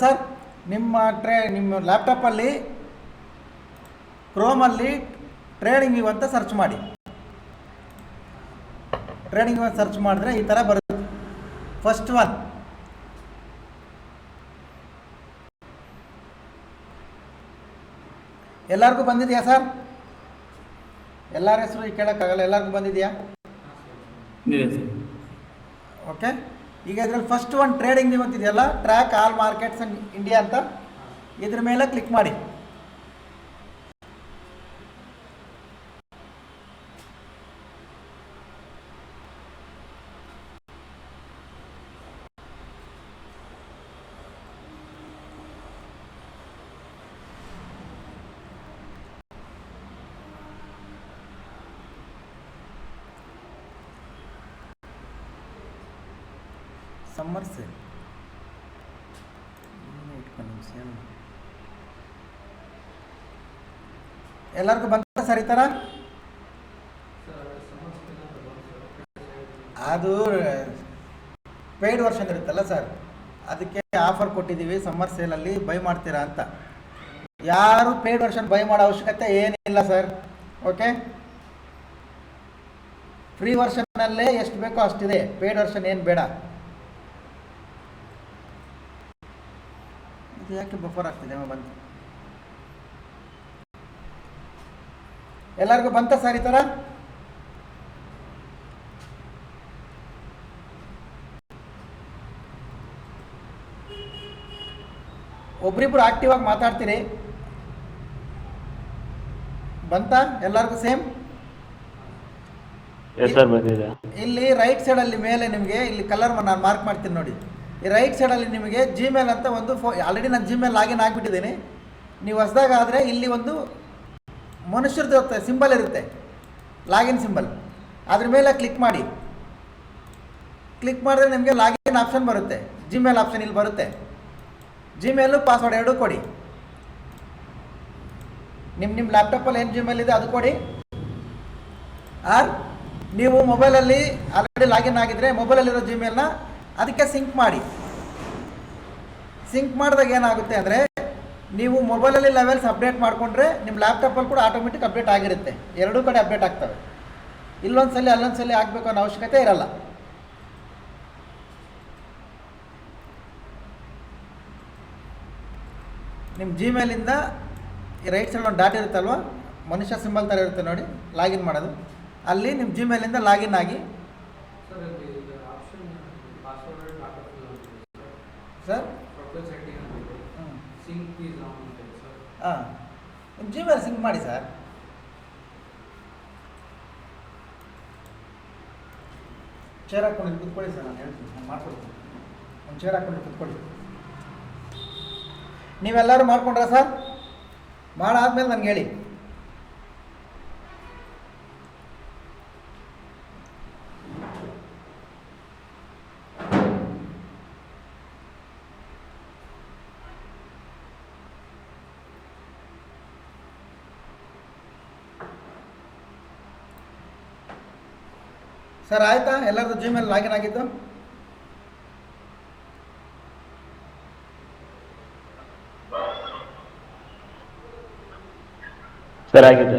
Sir ನಿಮ್ಮ ಲ್ಯಾಪ್ಟಾಪಲ್ಲಿ ಕ್ರೋಮಲ್ಲಿ trading view ಅಂತ ಸರ್ಚ್ ಮಾಡಿ. ಟ್ರೇಡಿಂಗ್ ವ್ಯೂ ಸರ್ಚ್ ಮಾಡಿದ್ರೆ ಈ ಥರ ಬರುತ್ತೆ. ಫಸ್ಟ್ ಒನ್ ಎಲ್ಲರಿಗೂ ಬಂದಿದೆಯಾ ಸರ್? ಎಲ್ಲರ ಹೆಸರು ಕೇಳೋಕ್ಕಾಗಲ್ಲ, ಎಲ್ಲರಿಗೂ ಬಂದಿದೆಯಾ? ಓಕೆ. ಈಗ ಇದರಲ್ಲಿ ಫಸ್ಟ್ ಒನ್ ಟ್ರೇಡಿಂಗ್ ವ್ಯೂ ಅಂತಿದೆಯಲ್ಲ, track all markets in India ಅಂತ, ಇದ್ರ ಮೇಲೆ ಕ್ಲಿಕ್ ಮಾಡಿ. ಸಮ್ಮರ್ ಸೇಲ್ ಎಲ್ಲರಿಗೂ ಬಂತ ಸರ್? ಈ ಥರ ಅದು ಪೇಯ್ಡ್ ವರ್ಷನ್ ಇರುತ್ತಲ್ಲ ಸರ್, ಅದಕ್ಕೆ ಆಫರ್ ಕೊಟ್ಟಿದ್ದೀವಿ ಸಮ್ಮರ್ ಸೇಲಲ್ಲಿ ಬೈ ಮಾಡ್ತೀರಾ ಅಂತ. ಯಾರು ಪೇಯ್ಡ್ ವರ್ಷನ್ ಬೈ ಮಾಡೋ ಅವಶ್ಯಕತೆ ಏನಿಲ್ಲ ಸರ್. ಓಕೆ, ಫ್ರೀ ವರ್ಷನಲ್ಲೇ ಎಷ್ಟು ಬೇಕೋ ಅಷ್ಟಿದೆ, ಪೇಯ್ಡ್ ವರ್ಷನ್ ಏನು ಬೇಡ. ಇದು ಯಾಕೆ ಬಫರ್ ಆಗ್ತಿದೆ? ಬಂತು. ಎಲ್ಲರಿಗೂ ಬಂತ ಸರ್ ಈ ಥರ? ಒಬ್ರಿಬ್ರು ಆಕ್ಟಿವ್ ಆಗಿ ಮಾತಾಡ್ತೀರಿ. ಬಂತ ಎಲ್ಲರಿಗೂ ಸೇಮ್? ಇಲ್ಲಿ ರೈಟ್ ಸೈಡಲ್ಲಿ ಮೇಲೆ ನಿಮಗೆ ಇಲ್ಲಿ ಕಲರ್ ನಾನು ಮಾರ್ಕ್ ಮಾಡ್ತೀನಿ ನೋಡಿ. ಈ ರೈಟ್ ಸೈಡಲ್ಲಿ ನಿಮಗೆ ಜಿಮೇಲ್ ಅಂತ ಒಂದು ಆಲ್ರೆಡಿ ನಾನು ಜಿಮೇಲ್ ಲಾಗಿನ್ ಆಗಿಬಿಟ್ಟಿದ್ದೀನಿ. ನೀವು ಹೊಸದಾಗ ಆದರೆ ಇಲ್ಲಿ ಒಂದು ಮನುಷ್ಯರದ್ದು ಸಿಂಬಲ್ ಇರುತ್ತೆ, ಲಾಗಿನ್ ಸಿಂಬಲ್. ಅದ್ರ ಮೇಲೆ ಕ್ಲಿಕ್ ಮಾಡಿ. ಕ್ಲಿಕ್ ಮಾಡಿದ್ರೆ ನಿಮಗೆ ಲಾಗಿನ್ ಆಪ್ಷನ್ ಬರುತ್ತೆ, ಜಿಮೇಲ್ ಆಪ್ಷನ್ ಇಲ್ಲಿ ಬರುತ್ತೆ. ಜಿಮೇಲು ಪಾಸ್ವರ್ಡ್ ಎರಡೂ ಕೊಡಿ. ನಿಮ್ಮ ಲ್ಯಾಪ್ಟಾಪಲ್ಲಿ ಏನು ಜಿಮೇಲ್ ಇದೆ ಅದು ಕೊಡಿ. ಆರ್ ನೀವು ಮೊಬೈಲಲ್ಲಿ ಆಲ್ರೆಡಿ ಲಾಗಿನ್ ಆಗಿದ್ದರೆ ಮೊಬೈಲಲ್ಲಿರೋ ಜಿಮೇಲ್ನ ಅದಕ್ಕೆ ಸಿಂಕ್ ಮಾಡಿ. ಸಿಂಕ್ ಮಾಡಿದಾಗ ಏನಾಗುತ್ತೆ ಅಂದರೆ, ನೀವು ಮೊಬೈಲಲ್ಲಿ ಲೆವೆಲ್ಸ್ ಅಪ್ಡೇಟ್ ಮಾಡಿಕೊಂಡ್ರೆ ನಿಮ್ಮ ಲ್ಯಾಪ್ಟಾಪಲ್ಲಿ ಕೂಡ ಆಟೋಮೆಟಿಕ್ ಅಪ್ಡೇಟ್ ಆಗಿರುತ್ತೆ. ಎರಡೂ ಕಡೆ ಅಪ್ಡೇಟ್ ಆಗ್ತವೆ. ಇಲ್ಲೊಂದ್ಸಲಿ ಅಲ್ಲೊಂದ್ಸಲಿ ಆಗಬೇಕು ಅನ್ನೋ ಅವಶ್ಯಕತೆ ಇರಲ್ಲ. ನಿಮ್ಮ ಜಿಮೇಲಿಂದ ರೈಟ್ ಸೈಡ್ ಒಂದು ಡಾಟ್ ಇರುತ್ತಲ್ವ, ಮನುಷ್ಯ ಸಿಂಬಲ್ ಥರ ಇರುತ್ತೆ ನೋಡಿ, ಲಾಗಿನ್ ಮಾಡೋದು. ಅಲ್ಲಿ ನಿಮ್ಮ ಜಿಮೇಲಿಂದ ಲಾಗಿನ್ ಆಗಿ. ಸರ್ ಹಾಂ, ನಿಮ್ಮ ಜಿಮೇಲ್ ಸಿಂಕ್ ಮಾಡಿ ಸರ್. ಚೇರ್ ಹಾಕ್ಕೊಂಡು ಕುತ್ಕೊಳ್ಳಿ ಸರ್, ನಾನು ಹೇಳ್ತೀನಿ, ನಾನು ಮಾಡ್ಕೊಡ್ತೀನಿ. ಒಂದು ಚೇರ್ ಹಾಕ್ಕೊಂಡು ಕುತ್ಕೊಳ್ಳಿ. ನೀವೆಲ್ಲರೂ ಮಾಡ್ಕೊಂಡ್ರಾ ಸರ್? ಮಾಡಾದ್ಮೇಲೆ ನನಗೆ ಹೇಳಿ. ಸರ್ ಆಯಿತಾ? ಎಲ್ಲರದ್ದು ಜಿಮೇಲ್ ಲಾಗಿನ್ ಆಗಿದ್ದು? ಸರ್ ಆಗಿದೆ.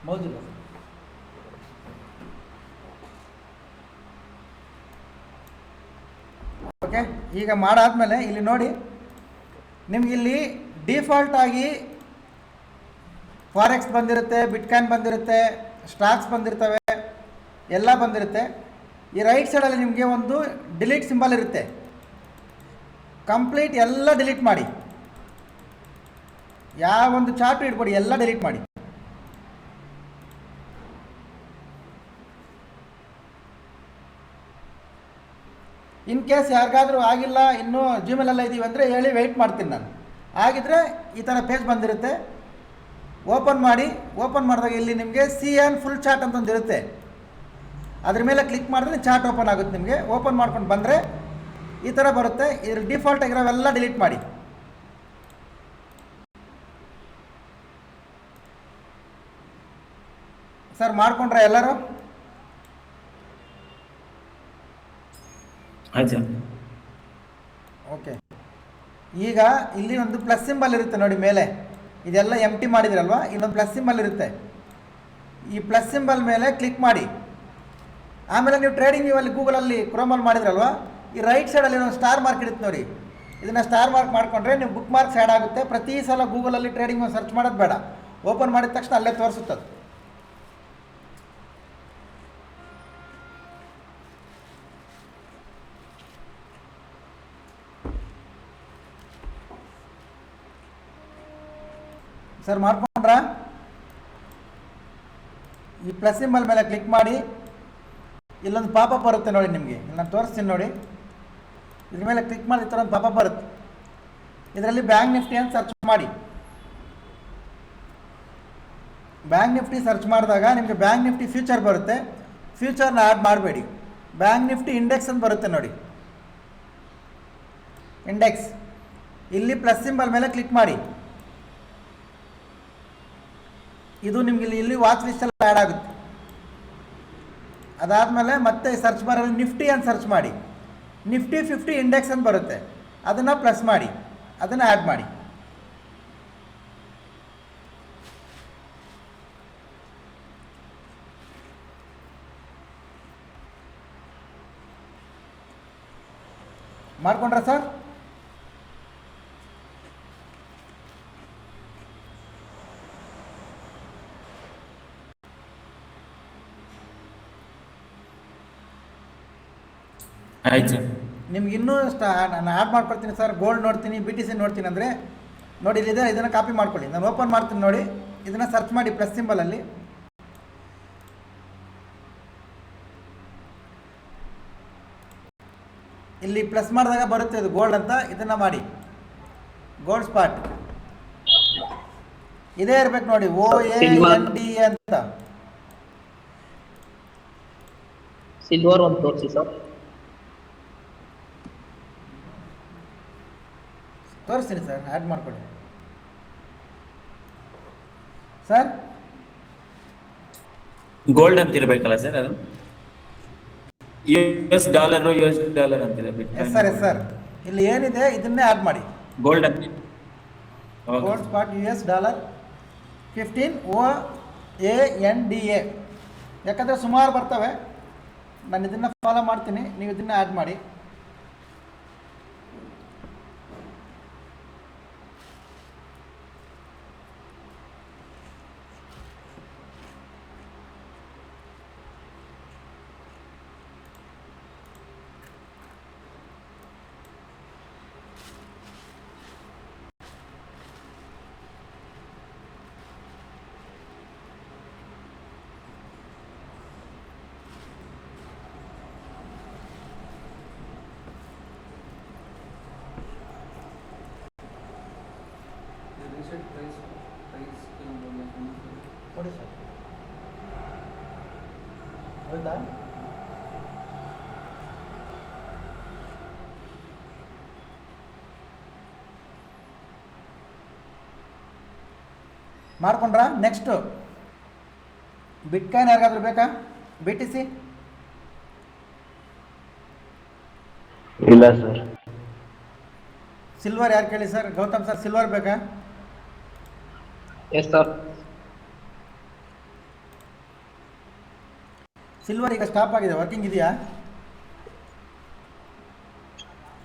ಮೌಜಿಲ್ಲ. ಓಕೆ, ಈಗ ಮಾಡಾದ್ಮೇಲೆ ಇಲ್ಲಿ ನೋಡಿ, ನಿಮ್ಗೆ ಇಲ್ಲಿ ಡಿಫಾಲ್ಟ್ ಆಗಿ ಫಾರೆಕ್ಸ್ ಬಂದಿರುತ್ತೆ, ಬಿಟ್ಕಾಯಿನ್ ಬಂದಿರುತ್ತೆ, ಸ್ಟಾಕ್ಸ್ ಬಂದಿರ್ತವೆ, ಎಲ್ಲ ಬಂದಿರುತ್ತೆ. ಈ ರೈಟ್ ಸೈಡಲ್ಲಿ ನಿಮಗೆ ಒಂದು ಡಿಲೀಟ್ ಸಿಂಬಲ್ ಇರುತ್ತೆ. ಕಂಪ್ಲೀಟ್ ಎಲ್ಲ ಡಿಲೀಟ್ ಮಾಡಿ. ಯಾವ ಒಂದು ಚಾರ್ಟ್ ಇಟ್ಕೊಡಿ, ಎಲ್ಲ ಡಿಲೀಟ್ ಮಾಡಿ. ಇನ್ ಕೇಸ್ ಯಾರಿಗಾದರೂ ಆಗಿಲ್ಲ, ಇನ್ನೂ ಜಿಮೇಲೆಲ್ಲ ಇದ್ದೀವಿ ಅಂದರೆ ಹೇಳಿ, ವೆಯ್ಟ್ ಮಾಡ್ತೀನಿ ನಾನು. ಆಗಿದ್ರೆ ಈ ಥರ ಪೇಜ್ ಬಂದಿರುತ್ತೆ. ಓಪನ್ ಮಾಡಿ. ಓಪನ್ ಮಾಡಿದಾಗ ಇಲ್ಲಿ ನಿಮಗೆ CN ಫುಲ್ ಚಾರ್ಟ್ ಅಂತ ಒಂದು ಇರುತ್ತೆ. ಅದ್ರ ಮೇಲೆ ಕ್ಲಿಕ್ ಮಾಡಿದ್ರೆ ಚಾರ್ಟ್ ಓಪನ್ ಆಗುತ್ತೆ. ನಿಮಗೆ ಓಪನ್ ಮಾಡ್ಕೊಂಡು ಬಂದರೆ ಈ ಥರ ಬರುತ್ತೆ. ಇದ್ರ ಡಿಫಾಲ್ಟ್ ಆಗಿರೋವೆಲ್ಲ ಡಿಲೀಟ್ ಮಾಡಿ. ಸರ್ ಮಾಡ್ಕೊಂಡ್ರೆ ಎಲ್ಲರೂ? ಆಯ್ತು ಸರ್. ಓಕೆ. ಈಗ ಇಲ್ಲಿ ಒಂದು ಪ್ಲಸ್ ಸಿಂಬಲ್ ಇರುತ್ತೆ ನೋಡಿ ಮೇಲೆ, ಇದೆಲ್ಲ ಎಂಟಿ ಮಾಡಿದ್ರಲ್ವಾ, ಇಲ್ಲೊಂದು ಪ್ಲಸ್ ಸಿಂಬಲ್ ಇರುತ್ತೆ. ಈ ಪ್ಲಸ್ ಸಿಂಬಲ್ ಮೇಲೆ ಕ್ಲಿಕ್ ಮಾಡಿ. ಆಮೇಲೆ ನೀವು ಟ್ರೇಡಿಂಗ್ ವ್ಯೂವಲ್ಲಿ ಗೂಗಲಲ್ಲಿ ಕ್ರೋಮಲ್ಲಿ ಮಾಡಿದ್ರಲ್ವಾ, ಈ ರೈಟ್ ಸೈಡಲ್ಲಿ ಒಂದು ಸ್ಟಾರ್ ಮಾರ್ಕ್ ಇರುತ್ತೆ ನೋಡಿ, ಇದನ್ನು ಸ್ಟಾರ್ ಮಾರ್ಕ್ ಮಾಡಿಕೊಂಡ್ರೆ ನೀವು ಬುಕ್ ಮಾರ್ಕ್ಸ್ ಆ್ಯಡ್ ಆಗುತ್ತೆ. ಪ್ರತಿ ಸಲ ಗೂಗಲಲ್ಲಿ ಟ್ರೇಡಿಂಗ್ ಸರ್ಚ್ ಮಾಡೋದು ಬೇಡ, ಓಪನ್ ಮಾಡಿದ ತಕ್ಷಣ ಅಲ್ಲೇ ತೋರಿಸುತ್ತದೆ. ಸರ್ ಮಾಡ್ಕೊಂಡ್ರಾ? ಈ ಪ್ಲಸ್ ಸಿಂಬಲ್ ಮೇಲೆ ಕ್ಲಿಕ್ ಮಾಡಿ, ಇಲ್ಲೊಂದು ಪಾಪಪ್ ಬರುತ್ತೆ ನೋಡಿ ನಿಮಗೆ, ನಾನು ತೋರಿಸ್ತೀನಿ ನೋಡಿ. ಇದ್ರ ಮೇಲೆ ಕ್ಲಿಕ್ ಮಾಡಿ ಈ ಥರ ಒಂದು ಪಾಪಪ್ ಬರುತ್ತೆ. ಇದರಲ್ಲಿ ಬ್ಯಾಂಕ್ ನಿಫ್ಟಿ ಅಂತ ಸರ್ಚ್ ಮಾಡಿ. ಬ್ಯಾಂಕ್ ನಿಫ್ಟಿ ಸರ್ಚ್ ಮಾಡಿದಾಗ ನಿಮಗೆ ಬ್ಯಾಂಕ್ ನಿಫ್ಟಿ ಫ್ಯೂಚರ್ ಬರುತ್ತೆ. ಫ್ಯೂಚರ್ನ ಆ್ಯಡ್ ಮಾಡಬೇಡಿ, ಬ್ಯಾಂಕ್ ನಿಫ್ಟಿ ಇಂಡೆಕ್ಸ್ ಅಂತ ಬರುತ್ತೆ ನೋಡಿ, ಇಂಡೆಕ್ಸ್. ಇಲ್ಲಿ ಪ್ಲಸ್ ಸಿಂಬಲ್ ಮೇಲೆ ಕ್ಲಿಕ್ ಮಾಡಿ. ಇದು ನಿಮ್ಗೆ ಇಲ್ಲಿ ವಾಚ್ ಲಿಸ್ಟಲ್ಲಿ ಆ್ಯಡ್ ಆಗುತ್ತೆ. ಅದಾದಮೇಲೆ ಮತ್ತೆ ಸರ್ಚ್ ಬಾರಲ್ಲಿ ನಿಫ್ಟಿ ಅಂತ ಸರ್ಚ್ ಮಾಡಿ. ನಿಫ್ಟಿ 50 ಇಂಡೆಕ್ಸ್ ಅಂತ ಬರುತ್ತೆ, ಅದನ್ನು ಪ್ಲಸ್ ಮಾಡಿ, ಅದನ್ನು ಆ್ಯಡ್ ಮಾಡಿ. ಮಾಡ್ಕೊಂಡ್ರಾ ಸರ್? ಆಯ್ತು ಸರ್. ನಿಮ್ಗೆ ಇನ್ನೂ ನಾನು ಆ್ಯಡ್ ಮಾಡ್ಕೊಳ್ತೀನಿ ಸರ್, ಗೋಲ್ಡ್ ನೋಡ್ತೀನಿ, ಬಿ ಟಿ ಸಿ ನೋಡ್ತೀನಿ ಅಂದರೆ ನೋಡಿ ಇಲ್ಲಿದೆ, ಇದನ್ನು ಕಾಪಿ ಮಾಡ್ಕೊಳ್ಳಿ. ನಾನು ಓಪನ್ ಮಾಡ್ತೀನಿ ನೋಡಿ, ಇದನ್ನು ಸರ್ಚ್ ಮಾಡಿ ಪ್ಲಸ್ ಸಿಂಬಲಲ್ಲಿ. ಇಲ್ಲಿ ಪ್ಲಸ್ ಮಾಡಿದಾಗ ಬರುತ್ತೆ ಇದು ಗೋಲ್ಡ್ ಅಂತ, ಇದನ್ನು ಮಾಡಿ ಗೋಲ್ಡ್ ಸ್ಪಾಟ್. ಇದೇ ಇರ್ಬೇಕು ನೋಡಿ, OAND ಅಂತ. ಸಿಲ್ವರ್ ಒಂದು ತೋರಿಸಿ ಸರ್. ತೋರಿಸ್ತೀನಿ ಸರ್, ಆ್ಯಡ್ ಮಾಡ್ಕೊಳ್ಳಿ ಸರ್. ಗೋಲ್ಡ್ ಅಂತ ಇರಬೇಕಲ್ಲ ಸರ್, ಅದು US ಡಾಲರ್ ಅಂತಿದೆ. ಎಸ್ ಸರ್, ಇಲ್ಲಿ ಏನಿದೆ ಇದನ್ನೇ ಆ್ಯಡ್ ಮಾಡಿ. ಗೋಲ್ಡ್ ಅಂತ ಗೋಲ್ಡ್ ಸ್ಪಾಟ್ US $15 OANDA. ಯಾಕಂದರೆ ಸುಮಾರು ಬರ್ತವೆ, ನಾನು ಇದನ್ನು ಫಾಲೋ ಮಾಡ್ತೀನಿ, ನೀವು ಇದನ್ನು ಆ್ಯಡ್ ಮಾಡಿ. ಕೊಡಿ ಸರ್. ಹೌದಾ? ಮಾಡ್ಕೊಂಡ್ರಾ? ನೆಕ್ಸ್ಟು ಬಿಟ್ಕಾಯಿನ್ ಯಾರಿಗಾದ್ರೂ ಬೇಕಾ? BTC ಇಲ್ಲ ಸರ್. ಸಿಲ್ವರ್ ಯಾರು ಕೇಳಿ ಸರ್? ಗೌತಮ್ ಸರ್, ಸಿಲ್ವರ್ ಬೇಕಾ? Yes sir. ಸಿಲ್ವರ್ ಈಗ ಸ್ಟಾಪ್ ಆಗಿದೆ, ವರ್ಕಿಂಗ್ ಇದೆಯಾ?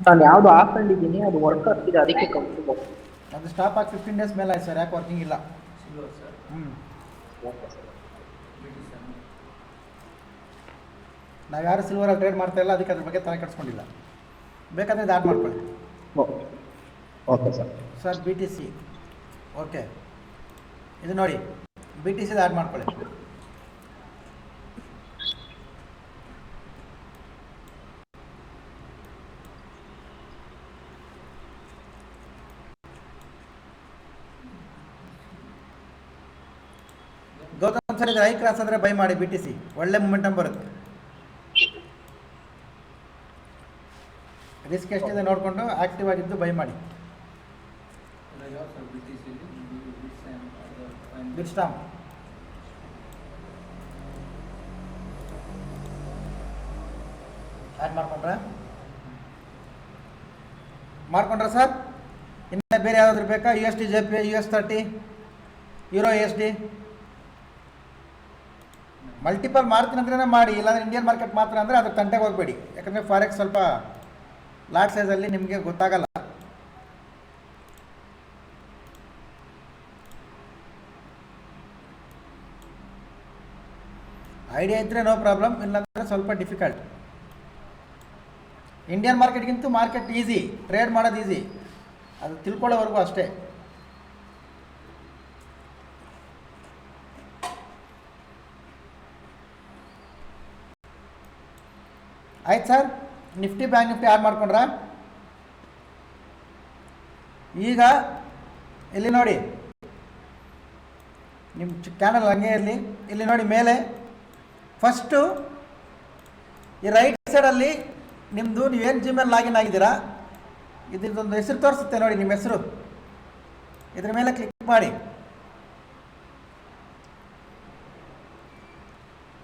ನಾನು ಯಾವುದು ಹಾಕೊಂಡಿದ್ದೀನಿ ಅದು ವರ್ಕ್ ಆಗ್ತಿದೆ, ಅದಕ್ಕೆ ಕಂಫರ್ಟಬಲ್. ಅದು ಸ್ಟಾಪ್ ಆಗಿ 15 ಡೇಸ್ ಮೇಲೆ ಆಯ್ತು ಸರ್, ಯಾಕೆ ವರ್ಕಿಂಗ್ ಇಲ್ಲ? ನಾವು ಯಾರು ಸಿಲ್ವರಲ್ಲಿ ಟ್ರೇಡ್ ಮಾಡ್ತಾ ಇಲ್ಲ, ಅದಕ್ಕೆ ಅದ್ರ ಬಗ್ಗೆ ತಲೆ ಕೆಡಿಸ್ಕೊಂಡಿಲ್ಲ. ಬೇಕಾದರೆ ಇದು ಆ್ಯಡ್ ಮಾಡ್ಕೊಳ್ಳಿ. Okay sir. Sir BTC okay, ಇದು ನೋಡಿ BTC ಆ್ಯಡ್ ಮಾಡ್ಕೊಳ್ಳಿ. ಗೌತಮ್ ಸರ್, ಇದು ಹೈ ಕ್ರಾಸ್ ಅಂದರೆ ಬೈ ಮಾಡಿ. BTC ಒಳ್ಳೆ ಮೂಮೆಂಟಮ್ ಬರುತ್ತೆ. ರಿಸ್ಕ್ ಎಷ್ಟಿದೆ ನೋಡಿಕೊಂಡು ಆಕ್ಟಿವ್ ಆಗಿದ್ದು ಬೈ ಮಾಡಿ. ಬಿಟ್ ಸ್ಟಾಂಪ್ ಆ್ಯಡ್ ಮಾಡ್ಕೊಂಡ್ರೆ ಮಾಡ್ಕೊಂಡ್ರಾ ಸರ್? ಇನ್ನು ಬೇರೆ ಯಾವ್ದಾದ್ರು ಬೇಕಾ? USD JPY, US30, euro USD multiple ಮಾಡ್ತೀನಿ ಅಂದ್ರೆ ಮಾಡಿ, ಇಲ್ಲಾಂದರೆ ಇಂಡಿಯನ್ ಮಾರ್ಕೆಟ್ ಮಾತ್ರ ಅಂದರೆ ಅದು ತಂಟೆಗೆ ಹೋಗಬೇಡಿ. ಯಾಕಂದರೆ ಫಾರೆಕ್ಸ್ ಸ್ವಲ್ಪ ಲಾರ್ಜ್ ಸೈಜಲ್ಲಿ ನಿಮಗೆ ಗೊತ್ತಾಗಲ್ಲ. ಐಡಿಯಾ ಇದ್ದರೆ ನೋ ಪ್ರಾಬ್ಲಮ್, ಇಲ್ಲಾಂದರೆ ಸ್ವಲ್ಪ ಡಿಫಿಕಲ್ಟ್. ಇಂಡಿಯನ್ ಮಾರ್ಕೆಟ್ಗಿಂತೂ ಮಾರ್ಕೆಟ್ ಈಸಿ, ಟ್ರೇಡ್ ಮಾಡೋದು ಈಸಿ, ಅದು ತಿಳ್ಕೊಳ್ಳೋವರೆಗೂ ಅಷ್ಟೇ. ಆಯ್ತು sir, Nifty bank Nifty add ಮಾಡ್ಕೊಂಡ್ರಾ? ಈಗ ಇಲ್ಲಿ ನೋಡಿ, ನಿಮ್ಮ ಚಾನಲ್ ಹಂಗೆ ಇರಲಿ. ಇಲ್ಲಿ ನೋಡಿ ಮೇಲೆ ಫಸ್ಟು ಈ ರೈಟ್ ಸೈಡಲ್ಲಿ ನಿಮ್ಮದು ನೀವೇನು ಜಿಮೇಲ್ ಲಾಗಿನ್ ಆಗಿದ್ದೀರಾ ಇದ್ರದ್ದೊಂದು ಹೆಸರು ತೋರಿಸುತ್ತೆ ನೋಡಿ, ನಿಮ್ಮ ಹೆಸರು. ಇದ್ರ ಮೇಲೆ ಕ್ಲಿಕ್ ಮಾಡಿ.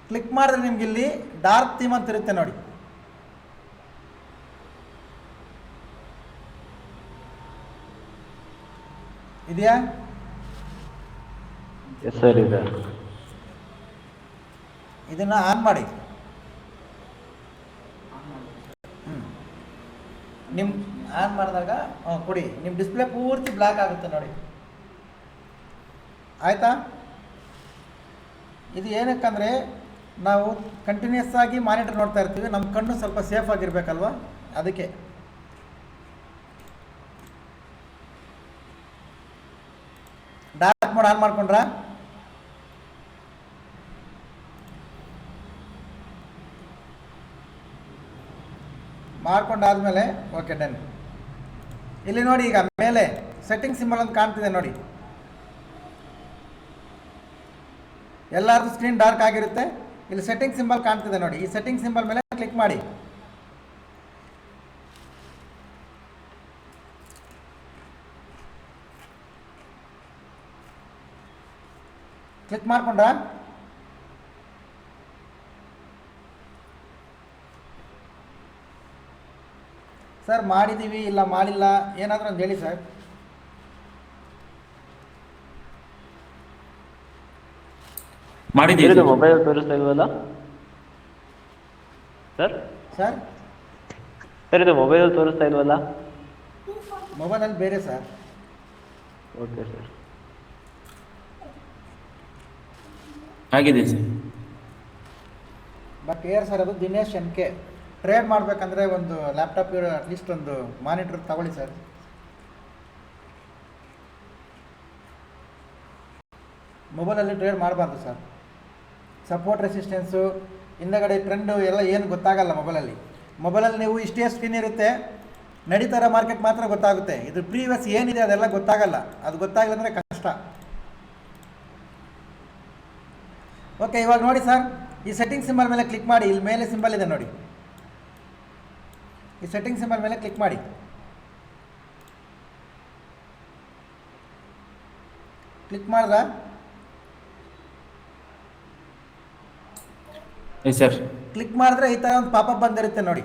ಕ್ಲಿಕ್ ಮಾಡಿದ್ರೆ ನಿಮ್ಗೆ ಇಲ್ಲಿ ಡಾರ್ಕ್ ಥೀಮ್ ಅಂತ ಇರುತ್ತೆ ನೋಡಿ. ಇದೆಯಾ? ಸರ್ ಇದೆ. ಇದನ್ನು ಆನ್ ಮಾಡಿ. ನಿಮ್ಮ ಆನ್ ಮಾಡಿದಾಗ ಕೊಡಿ, ನಿಮ್ಮ ಡಿಸ್ಪ್ಲೇ ಪೂರ್ತಿ ಬ್ಲ್ಯಾಕ್ ಆಗುತ್ತೆ ನೋಡಿ. ಆಯಿತಾ? ಇದು ಏನಕ್ಕಂದರೆ ನಾವು ಕಂಟಿನ್ಯೂಸ್ ಆಗಿ ಮಾನಿಟರ್ ನೋಡ್ತಾ ಇರ್ತೀವಿ, ನಮ್ಮ ಕಣ್ಣು ಸ್ವಲ್ಪ ಸೇಫ್ ಆಗಿರ್ಬೇಕಲ್ವ, ಅದಕ್ಕೆ. ಡಾರ್ಕ್ ಮೋಡ್ ಆನ್ ಮಾಡ್ಕೊಂಡ್ರಾ? ಮಾಡ್ಕೊಂಡಾದ್ಮೇಲೆ ಓಕೆ ಡನ್. ಇಲ್ಲಿ ನೋಡಿ, ಈಗ ಮೇಲೆ ಸೆಟ್ಟಿಂಗ್ ಸಿಂಬಲ್ ಅಂತ ಕಾಣ್ತಿದೆ ನೋಡಿ. ಎಲ್ಲರದ್ದು ಸ್ಕ್ರೀನ್ ಡಾರ್ಕ್ ಆಗಿರುತ್ತೆ. ಇಲ್ಲಿ ಸೆಟ್ಟಿಂಗ್ ಸಿಂಬಲ್ ಕಾಣ್ತಿದೆ ನೋಡಿ. ಈ ಸೆಟ್ಟಿಂಗ್ ಸಿಂಬಲ್ ಮೇಲೆ ಕ್ಲಿಕ್ ಮಾಡಿ. ಕ್ಲಿಕ್ ಮಾಡ್ಕೊಂಡ್ರಾ? ಸರ್ ಮಾಡಿದ್ದೀವಿ, ಇಲ್ಲ ಮಾಡಿಲ್ಲ, ಏನಾದರೂ ಒಂದು ಹೇಳಿ ಸರ್. ಮಾಡಿದ್ದೀವಿ ಮೊಬೈಲ್ ತೋರಿಸ್ತಾ ಇಲ್ವಲ್ಲ ಸರ್? ಸರ್ ಸರ್ ಇದು ಮೊಬೈಲ್ ತೋರಿಸ್ತಾ ಇಲ್ವಲ್ಲ? ಮೊಬೈಲಲ್ಲಿ ಬೇರೆ ಸರ್. Okay sir. ಆಗಿದೆ ಸರ್. ಬಟ್ ಏರ್ ಸರ್, ಅದು ದಿನೇಶ್ NK. ಟ್ರೇಡ್ ಮಾಡಬೇಕಂದ್ರೆ ಒಂದು ಲ್ಯಾಪ್ಟಾಪ್ ಅಟ್ಲೀಸ್ಟ್ ಒಂದು ಮಾನಿಟರ್ ತಗೊಳ್ಳಿ ಸರ್. ಮೊಬೈಲಲ್ಲಿ ಟ್ರೇಡ್ ಮಾಡಬಾರ್ದು ಸರ್. ಸಪೋರ್ಟ್ ರೆಸಿಸ್ಟೆನ್ಸು ಹಿಂದಗಡೆ ಟ್ರೆಂಡು ಎಲ್ಲ ಏನು ಗೊತ್ತಾಗಲ್ಲ ಮೊಬೈಲಲ್ಲಿ. ಮೊಬೈಲಲ್ಲಿ ನೀವು ಇಷ್ಟೇ ಸ್ಕ್ರೀನ್ ಇರುತ್ತೆ, ನಡೀತಾರ ಮಾರ್ಕೆಟ್ ಮಾತ್ರ ಗೊತ್ತಾಗುತ್ತೆ. ಇದು ಪ್ರೀವಿಯಸ್ ಏನಿದೆ ಅದೆಲ್ಲ ಗೊತ್ತಾಗಲ್ಲ. ಅದು ಗೊತ್ತಾಗಲ್ಲ ಅಂದರೆ ಕಷ್ಟ. ಓಕೆ, ಇವಾಗ ನೋಡಿ ಸರ್, ಈ ಸೆಟ್ಟಿಂಗ್ ಸಿಂಬಲ್ ಮೇಲೆ ಕ್ಲಿಕ್ ಮಾಡಿ. ಇಲ್ಲಿ ಮೇಲೆ ಸಿಂಬಲ್ ಇದೆ ನೋಡಿ, ಈ ಸೆಟ್ಟಿಂಗ್ ಸಿಂಬಲ್ ಮೇಲೆ ಕ್ಲಿಕ್ ಮಾಡಿ. ಕ್ಲಿಕ್ ಮಾಡಿದ್ರಾ? ಸರ್ ಕ್ಲಿಕ್ ಮಾಡಿದ್ರೆ ಈ ಥರ ಒಂದು ಪಾಪಪ್ ಬಂದಿರುತ್ತೆ ನೋಡಿ.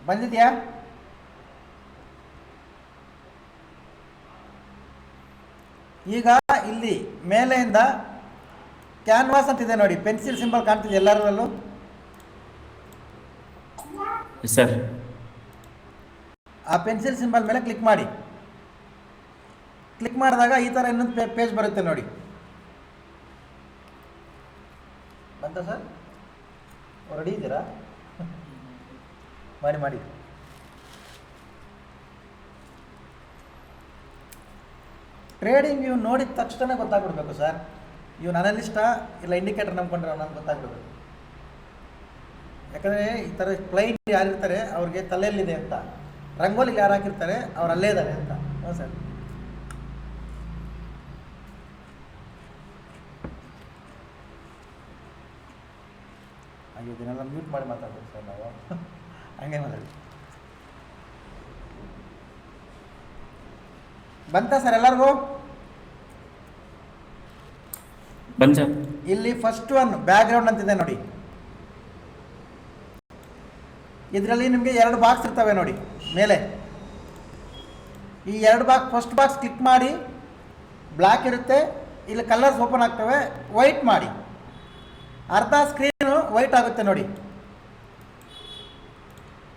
ಬಂದಿದೆಯಾ? ಈಗ ಇಲ್ಲಿ ಮೇಲೆಯಿಂದ ಕ್ಯಾನ್ವಾಸ್ ಅಂತಿದೆ ನೋಡಿ, ಪೆನ್ಸಿಲ್ ಸಿಂಬಲ್ ಕಾಣ್ತಿದೆ ಎಲ್ಲರಲ್ಲೂ. ಸರ್ ಆ ಪೆನ್ಸಿಲ್ ಸಿಂಬಲ್ ಮೇಲೆ ಕ್ಲಿಕ್ ಮಾಡಿ. ಕ್ಲಿಕ್ ಮಾಡಿದಾಗ ಈ ಥರ ಇನ್ನೊಂದು ಪೇಜ್ ಬರುತ್ತೆ ನೋಡಿ. ಬಂತ ಸರ್? ರೆಡಿ ಇದ್ದೀರಾ? ಮಾಡಿ ಮಾಡಿ. ಟ್ರೇಡಿಂಗ್ ಇವು ನೋಡಿದ ತಕ್ಷಣ ಗೊತ್ತಾಗ್ಬಿಡ್ಬೇಕು ಸರ್. ಇವ್ನು ಅನಲಿಸ್ಟಾ ಇಲ್ಲ ಇಂಡಿಕೇಟರ್ ನಂಬ್ಕೊಂಡ್ರೆ ನನಗೆ ಗೊತ್ತಾಗ್ಬಿಡ್ಬೇಕು. ಯಾಕಂದರೆ ಈ ಥರ ಕ್ಲೈಂಟ್ ಯಾರಿರ್ತಾರೆ ಅವ್ರಿಗೆ ತಲೆಯಲ್ಲಿದೆ ಅಂತ, ರಂಗೋಲಿಗೆ ಯಾರು ಹಾಕಿರ್ತಾರೆ ಅವ್ರು ಅಲ್ಲೇ ಇದ್ದಾರೆ ಅಂತ. ಹ್ಞೂ ಸರ್. ಹಾಗೆ ಇದನ್ನೆಲ್ಲ ಮ್ಯೂಟ್ ಮಾಡಿ ಮಾತಾಡ್ಬೇಕು ಸರ್ ನಾವು. ಹಂಗೆ ಮಾತಾಡಿ. ಬಂತಾ ಸರ್ ಎಲ್ಲರಿಗೂ? ಬಂದ್ ಸರ್. ಇಲ್ಲಿ ಫಸ್ಟ್ ಒನ್ ಬ್ಯಾಕ್ಗ್ರೌಂಡ್ ಅಂತಿದೆ ನೋಡಿ. ಇದರಲ್ಲಿ ನಿಮಗೆ 2 ಬಾಕ್ಸ್ ಇರ್ತವೆ ನೋಡಿ ಮೇಲೆ. ಈ 2 ಬಾಕ್ಸ್, ಫಸ್ಟ್ ಬಾಕ್ಸ್ ಕ್ಲಿಕ್ ಮಾಡಿ, ಬ್ಲ್ಯಾಕ್ ಇರುತ್ತೆ, ಇಲ್ಲಿ ಕಲರ್ಸ್ ಓಪನ್ ಆಗ್ತವೆ. ವೈಟ್ ಮಾಡಿ, ಅರ್ಧ ಸ್ಕ್ರೀನು ವೈಟ್ ಆಗುತ್ತೆ ನೋಡಿ.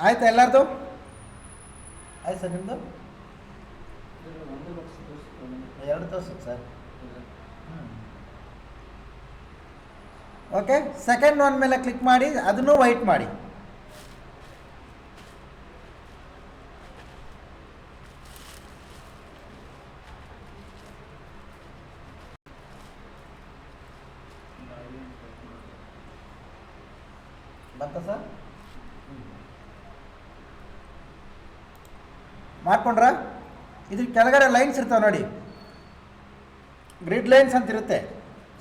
ಆಯ್ತಾ ಎಲ್ಲರದು? ಆಯ್ತು ಸರ್ ನಿಮ್ಮದು? 2 ತೋರಿಸುತ್ತೆ ಸರ್. ಓಕೆ, ಸೆಕೆಂಡ್ ಒನ್ ಮೇಲೆ ಕ್ಲಿಕ್ ಮಾಡಿ, ಅದನ್ನು ವೈಟ್ ಮಾಡಿ. ಬಂತ ಸರ್? ಮಾಡ್ಕೊಂಡ್ರ? ಇದ್ರ ಕೆಳಗಡೆ ಲೈನ್ಸ್ ಇರ್ತಾವೆ ನೋಡಿ, ಗ್ರಿಡ್ ಲೈನ್ಸ್ ಅಂತ ಇರುತ್ತೆ.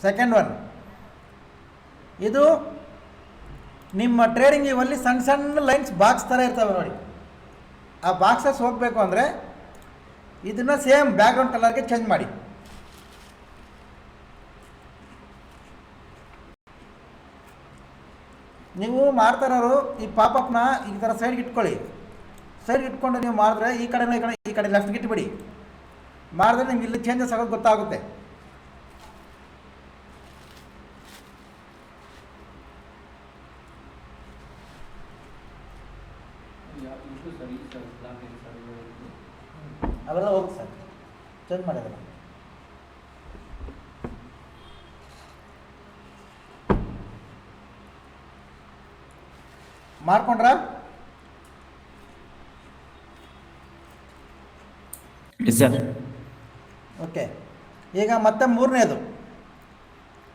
ಸೆಕೆಂಡ್ ಒನ್ ಇದು ನಿಮ್ಮ ಟ್ರೇಡಿಂಗ್ ಇವಲ್ಲಿ ಸಣ್ಣ ಸಣ್ಣ ಲೈನ್ಸ್ ಬಾಕ್ಸ್ ಥರ ಇರ್ತವೆ ನೋಡಿ. ಆ ಬಾಕ್ಸಸ್ ಹೋಗಬೇಕು ಅಂದರೆ ಇದನ್ನು ಸೇಮ್ ಬ್ಯಾಕ್ಗ್ರೌಂಡ್ ಕಲರ್ಗೆ ಚೇಂಜ್ ಮಾಡಿ. ನೀವು ಮಾಡ್ತಾರೋರು ಈ ಪಾಪಪ್ನ ಈ ಥರ ಸೈಡ್ಗೆ ಇಟ್ಕೊಳ್ಳಿ. ಸೈಡ್ಗೆ ಇಟ್ಕೊಂಡು ನೀವು ಮಾಡಿದ್ರೆ ಈ ಕಡೆ ಲೆಫ್ಟ್ಗೆ ಇಟ್ಬಿಡಿ. ಮಾಡಿದ್ರೆ ನಿಮ್ಗೆ ಇಲ್ಲಿ ಚೇಂಜಸ್ ಆಗೋದು ಗೊತ್ತಾಗುತ್ತೆ. ಅವೆಲ್ಲ ಹೋಗಿ ಸರ್ ಚೇಂಜ್ ಮಾಡಿದ್ರೆ ಮಾಡ್ಕೊಂಡ್ರ? ಸರ್. ಓಕೆ, ಈಗ ಮತ್ತೆ ಮೂರನೇದು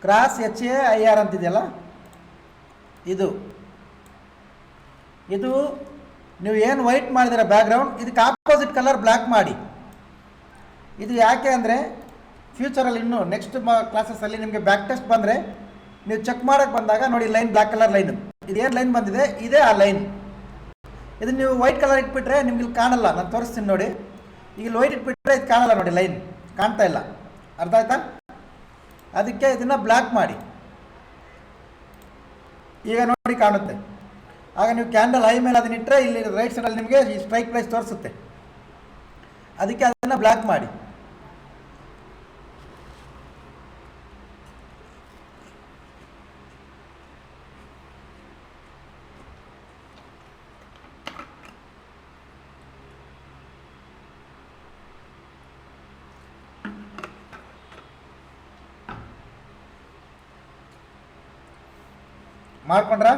ಕ್ರಾಸ್ HAIR ಅಂತಿದೆಯಲ್ಲ, ಇದು ನೀವು ಏನು ವೈಟ್ ಮಾಡಿದಿರ ಬ್ಯಾಕ್ಗ್ರೌಂಡ್, ಇದಕ್ಕೆ ಆಪೋಸಿಟ್ ಕಲರ್ ಬ್ಲ್ಯಾಕ್ ಮಾಡಿ. ಇದು ಯಾಕೆ ಅಂದರೆ ಫ್ಯೂಚರಲ್ಲಿ ಇನ್ನೂ ನೆಕ್ಸ್ಟ್ ಕ್ಲಾಸಸ್ಸಲ್ಲಿ ನಿಮಗೆ ಬ್ಯಾಕ್ ಟೆಸ್ಟ್ ಬಂದರೆ ನೀವು ಚೆಕ್ ಮಾಡೋಕ್ಕೆ ಬಂದಾಗ ನೋಡಿ, ಲೈನ್ ಬ್ಲ್ಯಾಕ್ ಕಲರ್ ಲೈನು, ಇದೇನು ಲೈನ್ ಬಂದಿದೆ ಇದೇ ಆ ಲೈನ್. ಇದನ್ನು ನೀವು ವೈಟ್ ಕಲರ್ ಇಟ್ಬಿಟ್ರೆ ನಿಮ್ಗೆ ಇಲ್ಲಿ ಕಾಣಲ್ಲ. ನಾನು ತೋರಿಸ್ತೀನಿ ನೋಡಿ. ಈಗ ಇಲ್ಲಿ ವೈಟ್ ಇಟ್ಬಿಟ್ರೆ ಇದು ಕಾಣಲ್ಲ ನೋಡಿ, ಲೈನ್ ಕಾಣ್ತಾ ಇಲ್ಲ. ಅರ್ಥ ಆಯ್ತಾ? ಅದಕ್ಕೆ ಇದನ್ನು ಬ್ಲ್ಯಾಕ್ ಮಾಡಿ. ಈಗ ನೋಡಿ ಕಾಣುತ್ತೆ. ಆಗ ನೀವು ಕ್ಯಾಂಡಲ್ ಐ ಮೇಲೆ ಅದನ್ನ ಇಟ್ಟರೆ ಇಲ್ಲಿ ರೈಟ್ ಸೈಡಲ್ಲಿ ನಿಮಗೆ ಈ ಸ್ಟ್ರೈಕ್ ಪ್ರೈಸ್ ತೋರಿಸುತ್ತೆ. ಅದಕ್ಕೆ ಅದನ್ನು ಬ್ಲ್ಯಾಕ್ ಮಾಡಿ. ಮಾಡ್ಕೊಂಡ್ರ?